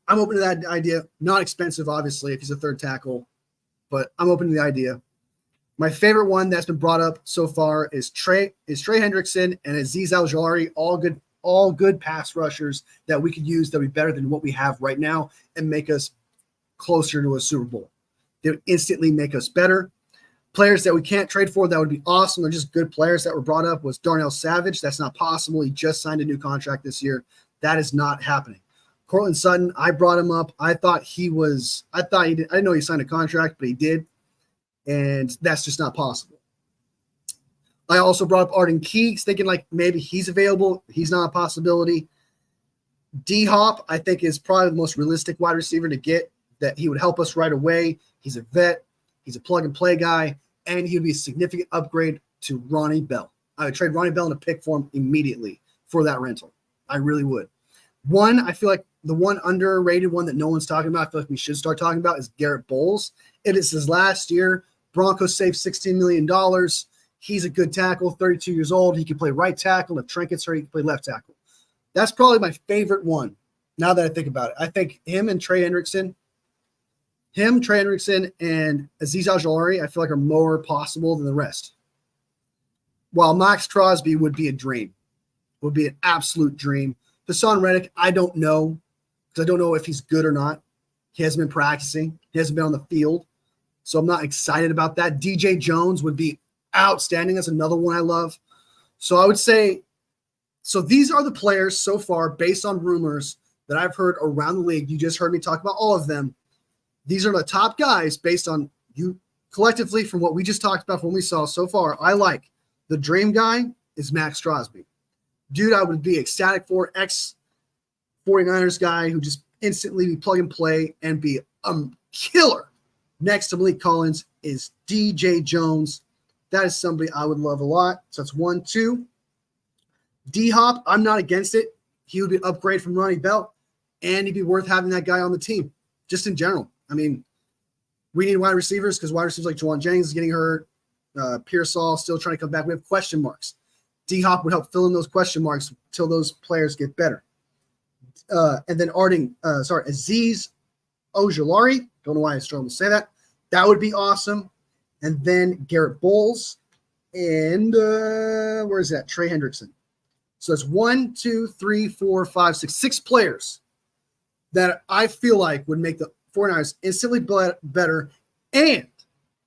I'm open to that idea. Not expensive, obviously, if he's a third tackle, but I'm open to the idea. My favorite one that's been brought up so far is Trey Hendrickson and Azeez Al-Jawari, all good pass rushers that we could use that would be better than what we have right now and make us closer to a Super Bowl. They would instantly make us better. Players that we can't trade for that would be awesome. They're just good players that were brought up was Darnell Savage. That's not possible. He just signed a new contract this year. That is not happening. Cortland Sutton, I brought him up. I didn't know he signed a contract, but he did. And that's just not possible. I also brought up Arden Keeks, thinking like maybe he's available. He's not a possibility. D-Hop, I think, is probably the most realistic wide receiver to get, that he would help us right away. He's a vet. He's a plug-and-play guy, and he would be a significant upgrade to Ronnie Bell. I would trade Ronnie Bell in a pick for him immediately for that rental. I really would. I feel like the one underrated one that no one's talking about, I feel like we should start talking about, is Garrett Bowles. It is his last year. Broncos saved $16 million. He's a good tackle, 32 years old. He can play right tackle. If Trent gets hurt, he can play left tackle. That's probably my favorite one now that I think about it. I think him and Trey Hendrickson, and Azeez Al-Jawari, I feel like are more possible than the rest. While Max Crosby would be a dream, would be an absolute dream. Hassan Reddick, I don't know, because I don't know if he's good or not. He hasn't been practicing. He hasn't been on the field. So I'm not excited about that. DJ Jones would be outstanding. That's another one I love. So I would say, so these are the players so far based on rumors that I've heard around the league. You just heard me talk about all of them. These are the top guys based on you collectively from what we just talked about, from what we saw so far. I like the dream guy is Max Crosby. Dude, I would be ecstatic for ex-49ers guy who just instantly be plug and play and be a killer. Next to Malik Collins is DJ Jones. That is somebody I would love a lot. So that's 1, 2. D-Hop, I'm not against it. He would be an upgrade from Ronnie Bell, and he'd be worth having that guy on the team, just in general. I mean, we need wide receivers because wide receivers like Juwan Jennings is getting hurt. Pearsall still trying to come back. We have question marks. D-Hop would help fill in those question marks until those players get better. And then Azeez Ojulari. Don't know why I struggle to say that. That would be awesome. And then Garrett Bowles and where is that? Trey Hendrickson. So it's 1, 2, 3, 4, 5, 6. 6 players that I feel like would make the 49ers instantly better and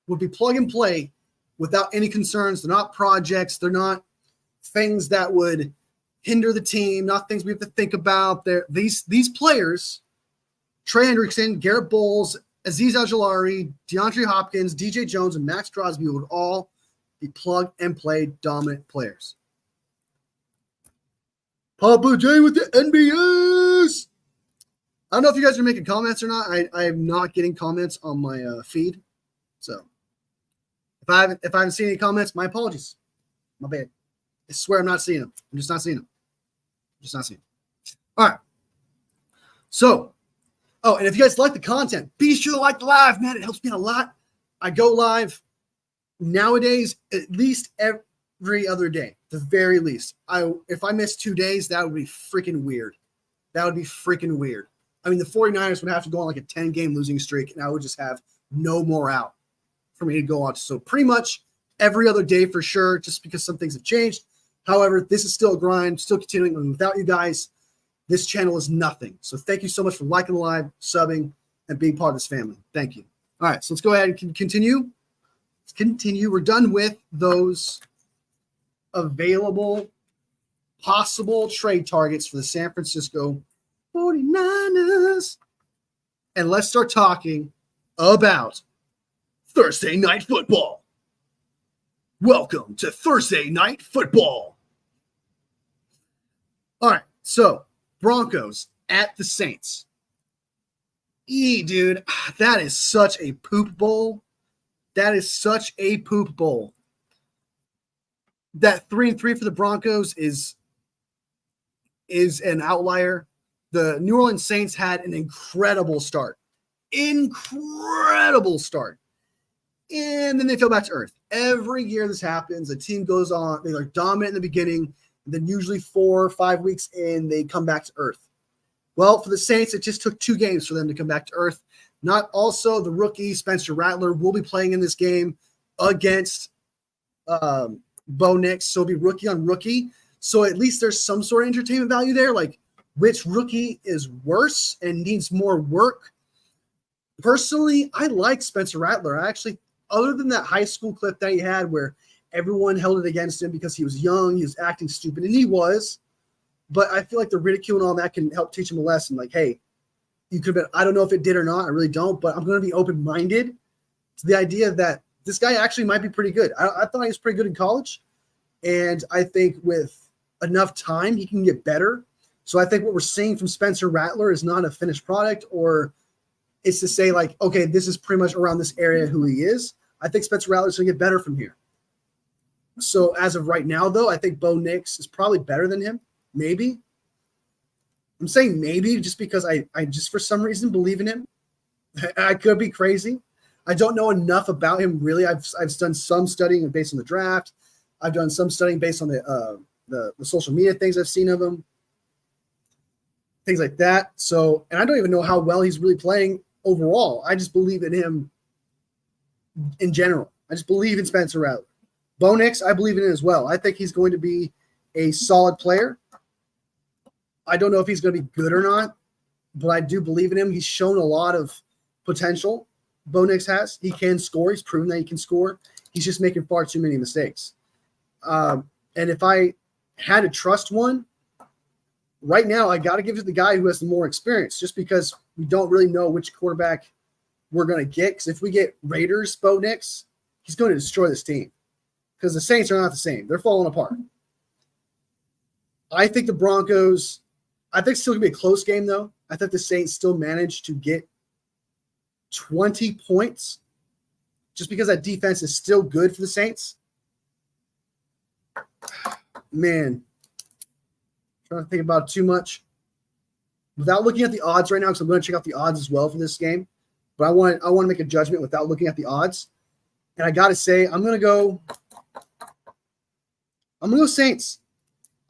would be plug and play without any concerns. They're not projects. They're not things that would hinder the team, not things we have to think about. These players, Trey Hendrickson, Garrett Bowles, Azeez Al-Jawari, DeAndre Hopkins, DJ Jones, and Max Crosby would all be plug and play dominant players. Papa J with the NBS. I don't know if you guys are making comments or not. I am not getting comments on my feed. So if I haven't seen any comments, my apologies. My bad. I swear I'm not seeing them. I'm just not seeing them. All right. So, and if you guys like the content, be sure to like the live, man. It helps me a lot. I go live nowadays, at least every other day, the very least. If I miss 2 days, that would be freaking weird. That would be freaking weird. I mean, the 49ers would have to go on like a 10-game losing streak, and I would just have no more out for me to go on. So pretty much every other day for sure, just because some things have changed. However, this is still a grind, still continuing. And without you guys, this channel is nothing. So thank you so much for liking the live, subbing, and being part of this family. Thank you. All right, so let's go ahead and continue. Let's continue. We're done with those available possible trade targets for the San Francisco 49ers. And let's start talking about Thursday Night Football. Welcome to Thursday Night Football. All right, so Broncos at the Saints. Dude, that is such a poop bowl. That is such a poop bowl. That 3-3 for the Broncos is an outlier. The New Orleans Saints had an incredible start. Incredible start. And then they fell back to earth. Every year this happens. A team goes on, they're like dominant in the beginning, and then usually 4 or 5 weeks in, they come back to earth. Well, for the Saints, it just took 2 games for them to come back to earth. Not also the rookie Spencer Rattler will be playing in this game against Bo Nix, so it'll be rookie on rookie. So at least there's some sort of entertainment value there, like which rookie is worse and needs more work. Personally, I like Spencer Rattler. I actually, other than that high school clip that he had where everyone held it against him because he was young, he was acting stupid, and he was. But I feel like the ridicule and all that can help teach him a lesson. Like, hey, you could have been, I don't know if it did or not. I really don't, but I'm going to be open-minded to the idea that this guy actually might be pretty good. I thought he was pretty good in college. And I think with enough time, he can get better. So I think what we're seeing from Spencer Rattler is not a finished product, or it's to say like, okay, this is pretty much around this area who he is. I think Spencer Rattler's going to get better from here. So as of right now, though, I think Bo Nix is probably better than him. Maybe. I'm saying maybe just because I just for some reason believe in him. I could be crazy. I don't know enough about him really. I've done some studying based on the draft. I've done some studying based on the social media things I've seen of him, things like that. So, and I don't even know how well he's really playing overall. I just believe in him in general. I just believe in Spencer Rattler. Bo Nix, I believe in it as well. I think he's going to be a solid player. I don't know if he's going to be good or not, but I do believe in him. He's shown a lot of potential. Bo Nix has. He can score. He's proven that he can score. He's just making far too many mistakes. And if I had to trust one, right now I got to give it to the guy who has the more experience, just because we don't really know which quarterback we're going to get. Because if we get Raiders Bo Nix, he's going to destroy this team. Because the Saints are not the same. They're falling apart. I think the Broncos, I think it's still going to be a close game, though. I think the Saints still managed to get 20 points just because that defense is still good for the Saints. Man, trying to think about it too much. Without looking at the odds right now, because I'm going to check out the odds as well for this game. But I want to make a judgment without looking at the odds. And I got to say, I'm going to go Saints.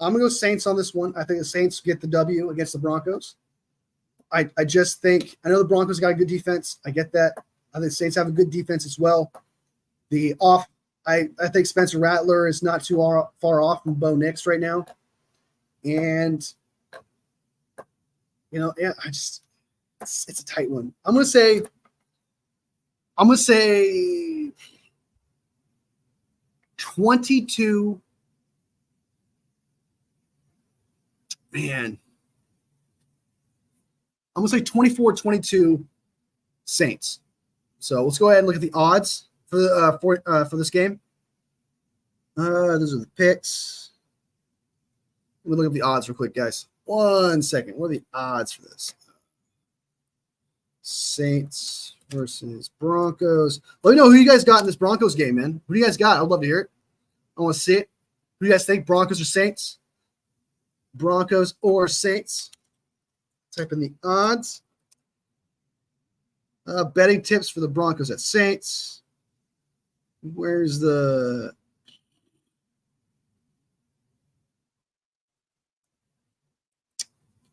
I'm going to go Saints on this one. I think the Saints get the W against the Broncos. I just think – I know the Broncos got a good defense. I get that. I think the Saints have a good defense as well. I think Spencer Rattler is not too far off from Bo Nix right now. And, yeah, it's a tight one. I'm going to say 22. Man. I'm going to say 24-22 Saints. So let's go ahead and look at the odds for this game. Those are the picks. Let me look up the odds real quick, guys. 1 second. What are the odds for this? Saints versus Broncos. Let me know who you guys got in this Broncos game, man. Who do you guys got? I'd love to hear it. I want to see it. Who do you guys think? Broncos or Saints? Broncos or Saints? Type in the odds. Betting tips for the Broncos at Saints. Where's the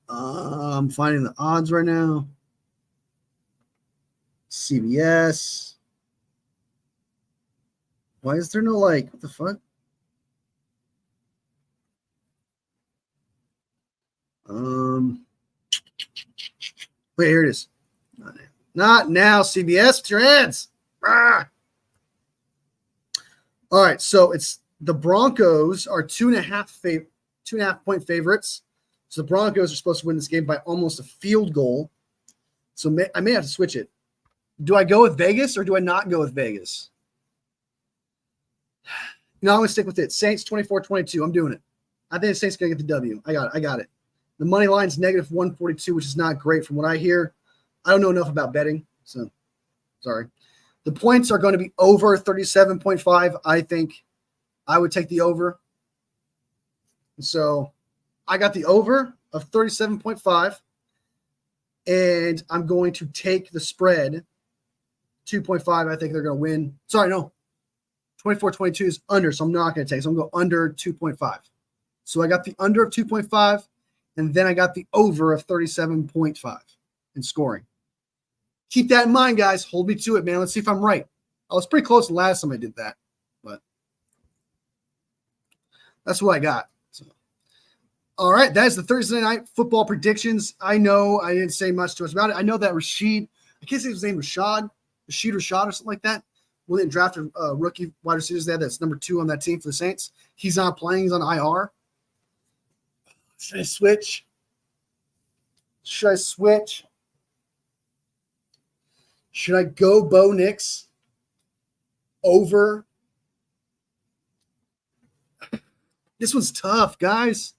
I'm finding the odds right now. CBS. Why is there no like what the fuck? Wait, here it is. Not now, CBS. With your hands. Ah. All right, so it's the Broncos are 2.5 point favorites. So the Broncos are supposed to win this game by almost a field goal. So I may have to switch it. Do I go with Vegas or do I not go with Vegas? No, I'm going to stick with it. Saints 24-22. I'm doing it. I think the Saints going to get the W. I got it. The money line's negative 142, which is not great from what I hear. I don't know enough about betting, so sorry. The points are going to be over 37.5. I think I would take the over. So I got the over of 37.5, and I'm going to take the spread 2.5. I think they're going to win. Sorry, no. 24-22 is under, so I'm not going to take. So I'm going to go under 2.5. So I got the under of 2.5, and then I got the over of 37.5 in scoring. Keep that in mind, guys. Hold me to it, man. Let's see if I'm right. I was pretty close the last time I did that, but that's what I got. So, all right, that is the Thursday night football predictions. I know I didn't say much to us about it. I know that Rashid, I can't say his name, Rashid or something like that. William drafted a rookie wide receivers there. That's number 2 on that team for the Saints. He's not playing. He's on IR. Should I switch? Should I go Bo Nix over? This one's tough, guys.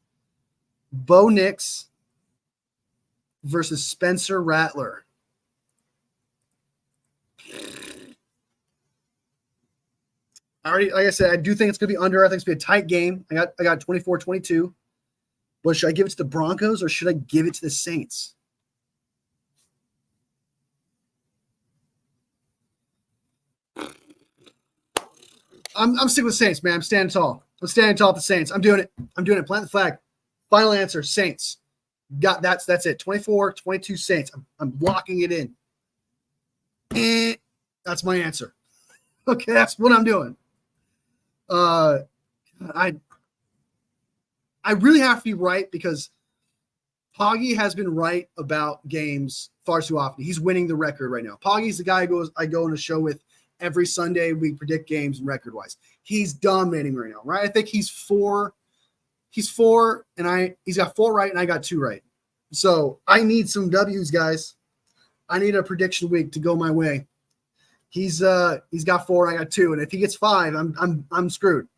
Bo Nix versus Spencer Rattler. Like I said, I do think it's going to be under. I think it's going to be a tight game. I got 24-22. But should I give it to the Broncos or should I give it to the Saints? I'm sticking with Saints, man. I'm standing tall. I'm standing tall with the Saints. I'm doing it. Plant the flag. Final answer, Saints. That's it. 24-22 Saints. I'm locking it in. That's my answer. Okay, that's what I'm doing. I really have to be right because Poggy has been right about games far too often. He's winning the record right now. Poggy's the guy I go on a show with every Sunday. We predict games record-wise. He's dominating right now, right? I think he's 4. He's 4, and he's got 4 right, and I got 2 right. So I need some W's, guys. I need a prediction week to go my way. He's got 4, I got 2, and if he gets 5, I'm screwed.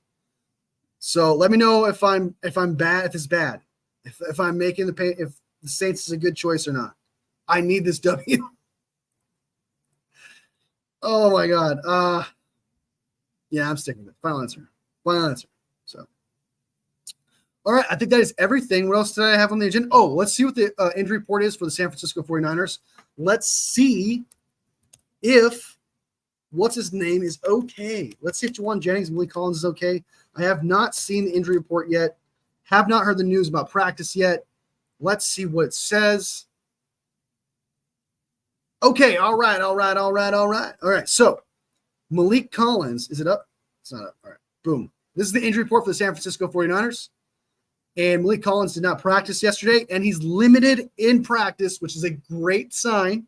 So let me know if I'm bad, if it's bad, if I'm making if the Saints is a good choice or not. I need this W. Oh my God. Yeah, I'm sticking with it. Final answer. So, all right, I think that is everything. What else did I have on the agenda? Oh, let's see what the injury report is for the San Francisco 49ers. Let's see if what's his name is okay. Let's see if Juwan Jennings and Malik Collins is okay. I have not seen the injury report yet. Have not heard the news about practice yet. Let's see what it says. Okay, all right. So Malik Collins, is it up? It's not up. All right, boom. This is the injury report for the San Francisco 49ers. And Malik Collins did not practice yesterday, and he's limited in practice, which is a great sign.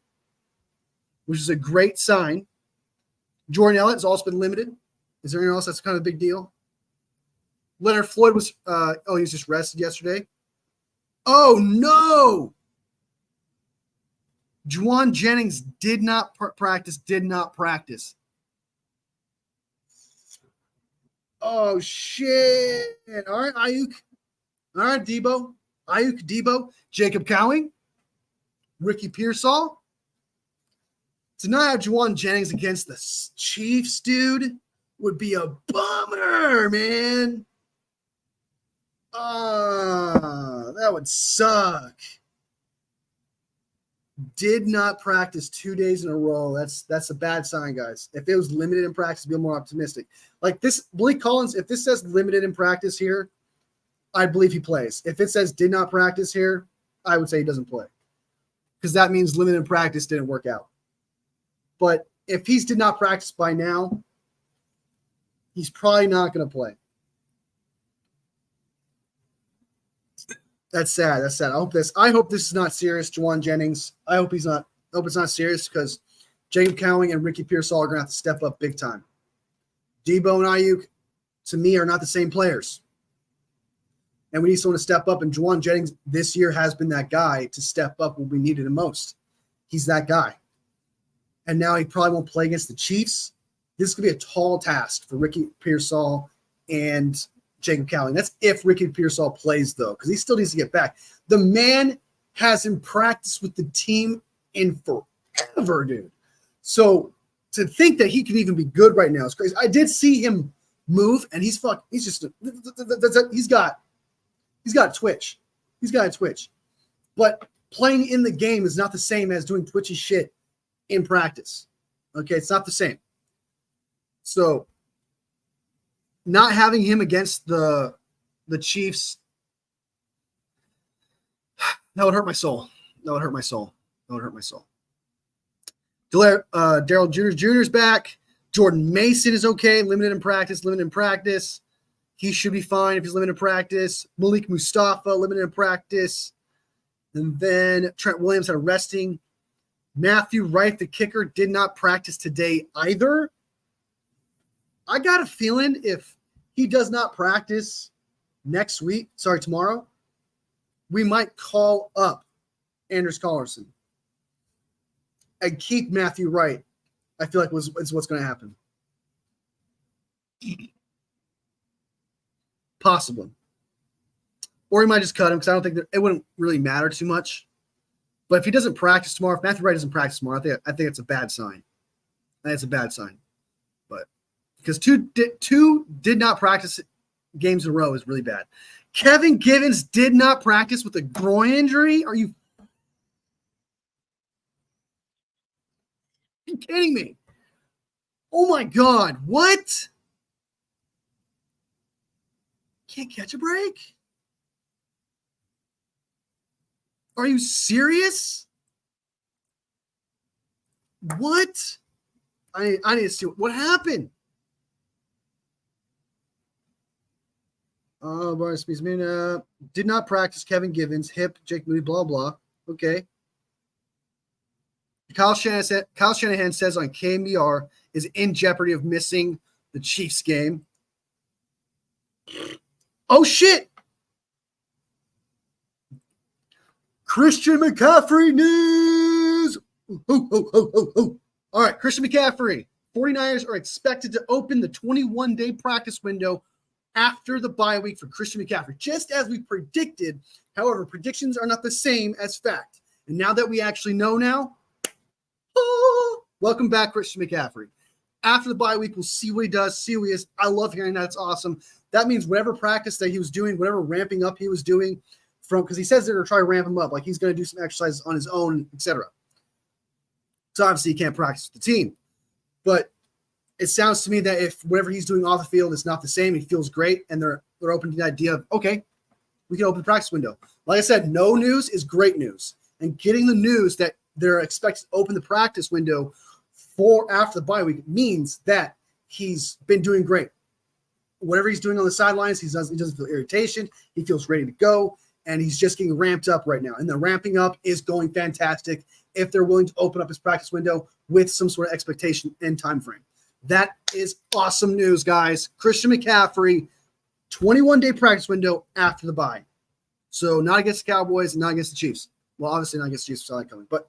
Jordan Elliott has also been limited. Is there anything else that's kind of a big deal? Leonard Floyd was he was just rested yesterday. Oh, no. Juwan Jennings did not practice. Oh, shit. All right, Ayuk. All right, Debo. Jacob Cowing. Ricky Pearsall. To not have Juwan Jennings against the Chiefs, dude, would be a bummer, man. That would suck. did not practice 2 days in a row. That's a bad sign, guys. If it was limited in practice, be more optimistic. Like this, Blake Collins, if this says limited in practice here, I believe he plays. If it says did not practice here, I would say he doesn't play. Because that means limited in practice didn't work out. But if he's did not practice by now, he's probably not going to play. That's sad. That's sad. I hope this is not serious, Juwan Jennings. I hope it's not serious because Jacob Cowing and Ricky Pearsall are going to have to step up big time. Debo and Ayuk, to me, are not the same players. And we need someone to step up. And Juwan Jennings this year has been that guy to step up when we needed him most. He's that guy. And now he probably won't play against the Chiefs. This could be a tall task for Ricky Pearsall and Jacob Cowing. That's if Ricky Pearsall plays, though, because he still needs to get back. The man hasn't practiced with the team in forever, dude. So to think that he can even be good right now is crazy. I did see him move, and he's got twitch. He's got a twitch. But playing in the game is not the same as doing twitchy shit in practice. Okay, it's not the same. So not having him against the Chiefs, that would hurt my soul. Daryl Jr.'s back. Jordan Mason is okay, limited in practice. He should be fine if he's limited in practice. Malik Mustafa, limited in practice. And then Trent Williams had a resting. Matthew Wright, the kicker, did not practice today either. I got a feeling if he does not practice tomorrow, we might call up Anders Collerson and keep Matthew Wright. I feel like is what's going to happen. Possibly. Or he might just cut him because I don't think it wouldn't really matter too much. But if he doesn't practice tomorrow, if Matthew Wright doesn't practice tomorrow, I think it's a bad sign. I think it's a bad sign. But because two did not practice games in a row is really bad. Kevin Givens did not practice with a groin injury. Are you kidding me? Oh my God. What? Can't catch a break? Are you serious? What? I need to see what happened. Did not practice. Kevin Givens, hip, Jake Moody, blah, blah. Okay. Kyle Shanahan says on KMBR is in jeopardy of missing the Chiefs game. Oh, shit. Christian McCaffrey news. All right, Christian McCaffrey. 49ers are expected to open the 21-day practice window after the bye week for Christian McCaffrey, just as we predicted. However, predictions are not the same as fact. And now that we actually know now, welcome back, Christian McCaffrey. After the bye week, we'll see what he does, see who he is. I love hearing that. It's awesome. That means whatever practice that he was doing, whatever ramping up he was doing, because he says they're going to try to ramp him up, like he's going to do some exercises on his own, etc. So obviously he can't practice with the team. But it sounds to me that if whatever he's doing off the field is not the same, he feels great, and they're open to the idea of, okay, we can open the practice window. Like I said, no news is great news. And getting the news that they're expected to open the practice window for after the bye week means that he's been doing great. Whatever he's doing on the sidelines, he doesn't feel irritation. He feels ready to go, and he's just getting ramped up right now. And the ramping up is going fantastic if they're willing to open up his practice window with some sort of expectation and time frame. That is awesome news, guys. Christian McCaffrey, 21-day practice window after the bye. So not against the Cowboys and not against the Chiefs. Well, obviously not against the Chiefs, so I like coming. But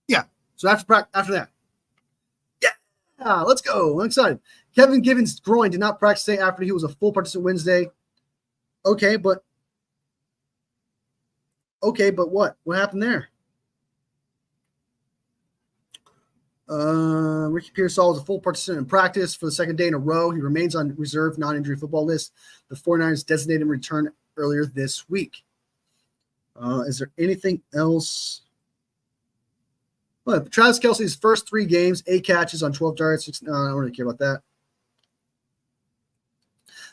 yeah, so after that. Yeah, let's go. I'm excited. Kevin Givens' groin did not practice today after he was a full participant Wednesday. Okay, but what? What happened there? Ricky Pearsall was a full participant in practice for the second day in a row. He remains on reserve non-injury football list. The 49ers designated him return earlier this week. Is there anything else Look, Travis Kelce's first 3 games, 8 catches on 12 targets. I don't really care about that.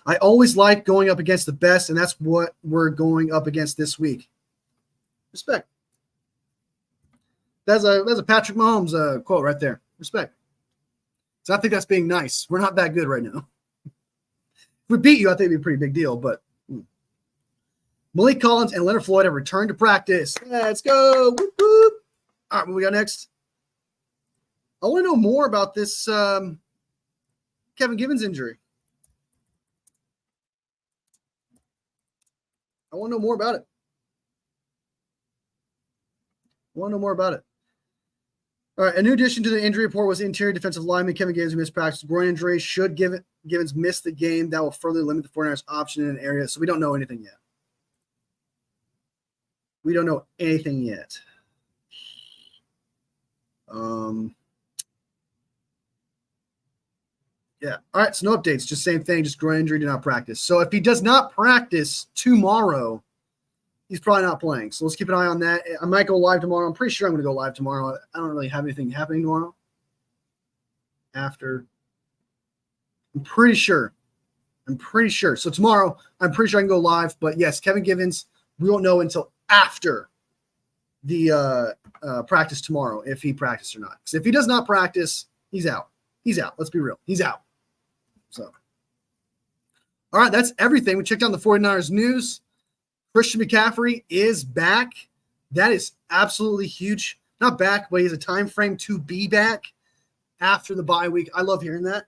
I always like going up against the best, and that's what we're going up against this week. Respect. That's a Patrick Mahomes quote right there. Respect. So I think that's being nice. We're not that good right now. If we beat you, I think it'd be a pretty big deal. But Malik Collins and Leonard Floyd have returned to practice. Let's go. Whoop, whoop. All right, what we got next? I want to know more about this Kevin Givens injury. I want to know more about it. All right, a new addition to the injury report was interior defensive lineman Kevin Givens, who missed practice. Groin injury. Should Givens miss the game, that will further limit the 49ers' option in an area. So we don't know anything yet. Yeah. All right. So no updates. Just same thing. Just groin injury. Did not practice. So if he does not practice tomorrow, he's probably not playing. So let's keep an eye on that. I might go live tomorrow. I'm pretty sure I'm going to go live tomorrow. I don't really have anything happening tomorrow. I'm pretty sure. So tomorrow, I'm pretty sure I can go live. But yes, Kevin Givens, we won't know until after the practice tomorrow if he practiced or not. Because if he does not practice, he's out. Let's be real. He's out. So, all right, that's everything. We checked out the 49ers news. Christian McCaffrey is back. That is absolutely huge. Not back, but he has a time frame to be back after the bye week. I love hearing that.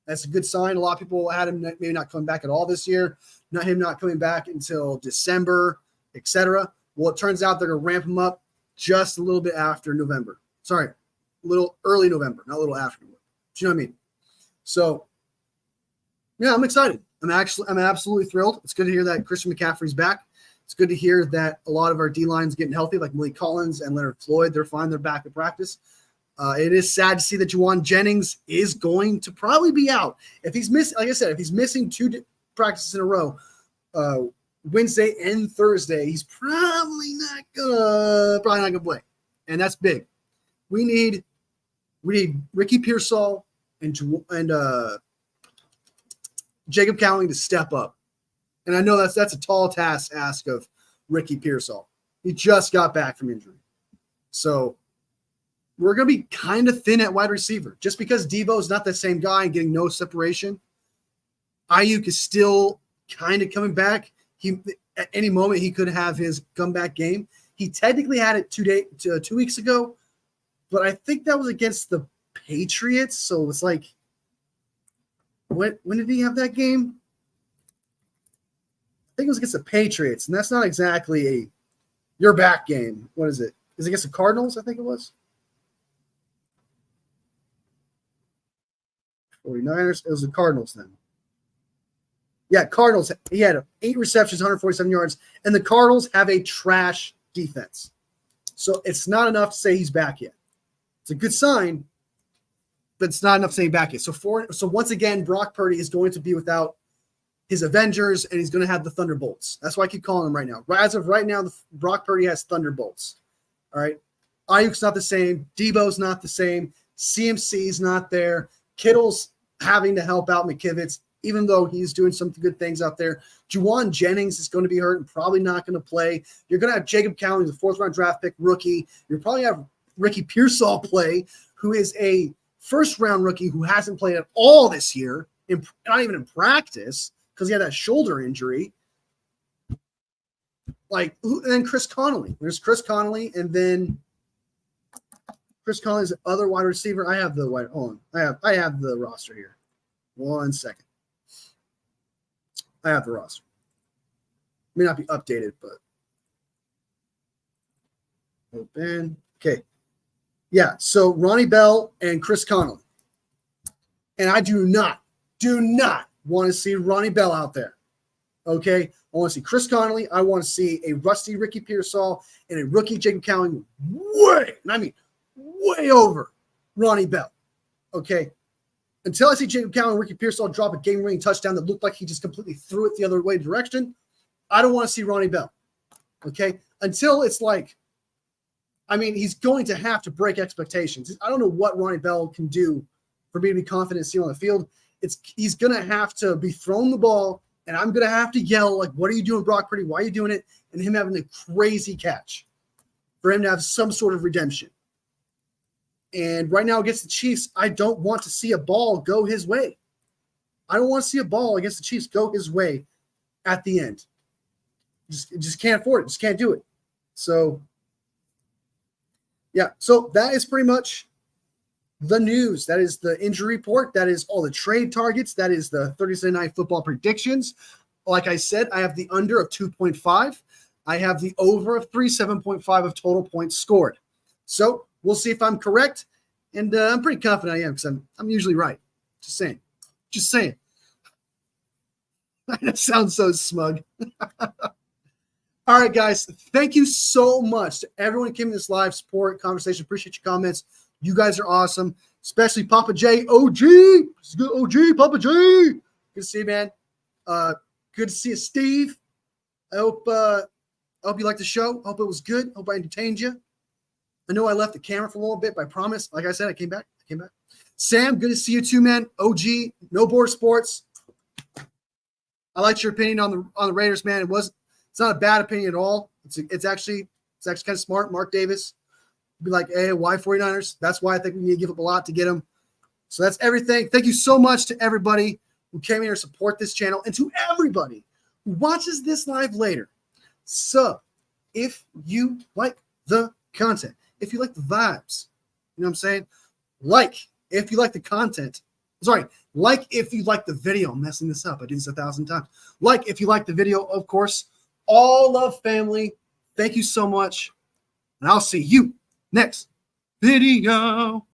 That's a good sign. A lot of people had him maybe not coming back at all this year. Not coming back until December, etc. Well, it turns out they're going to ramp him up just a little bit after November. Sorry, a little early November, not a little after November. Do you know what I mean? So, yeah, I'm excited. I'm absolutely thrilled. It's good to hear that Christian McCaffrey's back. It's good to hear that a lot of our D-line's getting healthy, like Malik Collins and Leonard Floyd. They're fine. They're back at practice. It is sad to see that Juwan Jennings is going to probably be out. If he's missing, like I said, if he's missing 2 practices in a row, Wednesday and Thursday, he's probably not gonna play, and that's big. We need Ricky Pearsall and Jacob Cowling to step up, and I know that's a tall task ask of Ricky Pearsall. He just got back from injury, so we're gonna be kind of thin at wide receiver just because Debo's not the same guy and getting no separation. Ayuk is still kind of coming back. At any moment he could have his comeback game. He technically had it 2 weeks ago, but I think that was against the Patriots. So it's like, when did he have that game? I think it was against the Patriots, and that's not exactly a your back game. What is it? Is it against the Cardinals? I think it was. 49ers. It was the Cardinals then. Yeah, Cardinals. He had 8 receptions, 147 yards, and the Cardinals have a trash defense. So it's not enough to say he's back yet. It's a good sign, but it's not enough to say he's back yet. So once again, Brock Purdy is going to be without his Avengers, and he's going to have the Thunderbolts. That's why I keep calling him right now. As of right now, Brock Purdy has Thunderbolts. All right? Ayuk's not the same. Debo's not the same. CMC's not there. Kittle's having to help out McKivitz, even though he's doing some good things out there. Juwan Jennings is going to be hurt and probably not going to play. You're going to have Jacob Cowling, the 4th-round draft pick rookie. You're probably going to have Ricky Pearsall play, who is a first-round rookie who hasn't played at all this year, not even in practice, because he had that shoulder injury. And then Chris Connolly. There's Chris Connolly, and then Chris Connolly's the other wide receiver. I have the roster here. 1 second. I have the roster. May not be updated, but open. Okay. Yeah, so Ronnie Bell and Chris Connolly. And I do not want to see Ronnie Bell out there. Okay? I want to see Chris Connolly. I want to see a rusty Ricky Pearsall and a rookie Jacob Cowling way over Ronnie Bell. Okay? Until I see Jacob Cowling and Ricky Pearsall drop a game-winning touchdown that looked like he just completely threw it the other way direction, I don't want to see Ronnie Bell. Okay? Until it's like I mean, he's going to have to break expectations. I don't know what Ronnie Bell can do for me to be confident and see on the field. He's going to have to be throwing the ball, and I'm going to have to yell, like, what are you doing, Brock Purdy? Why are you doing it? And him having a crazy catch for him to have some sort of redemption. And right now against the Chiefs, I don't want to see a ball go his way. I don't want to see a ball against the Chiefs go his way at the end. Just can't afford it. Just can't do it. So, yeah. So that is pretty much the news. That is the injury report. That is all the trade targets. That is the Thursday Night Football predictions. Like I said, I have the under of 2.5. I have the over of 7.5 of total points scored. So we'll see if I'm correct. And I'm pretty confident I am because I'm usually right. Just saying. Just saying. That sounds so smug. All right, guys. Thank you so much to everyone who came in this live support conversation. Appreciate your comments. You guys are awesome, especially Papa J, OG. Good OG, Papa J. Good to see you, man. Good to see you, Steve. I hope you liked the show. I hope it was good. I hope I entertained you. I know I left the camera for a little bit, but I promise, like I said, I came back. Sam, good to see you too, man. OG, No Board Sports. I liked your opinion on the Raiders, man. It's not a bad opinion at all. It's actually kind of smart. Mark Davis be like, hey, why 49ers? That's why I think we need to give up a lot to get them. So that's everything. Thank you so much to everybody who came here to support this channel and to everybody who watches this live later. So if you like the content, if you like the vibes, you know what I'm saying? Like if you like the content. Sorry, like if you like the video. I'm messing this up. I do this 1,000 times. Like if you like the video, of course. All love, family. Thank you so much. And I'll see you next video.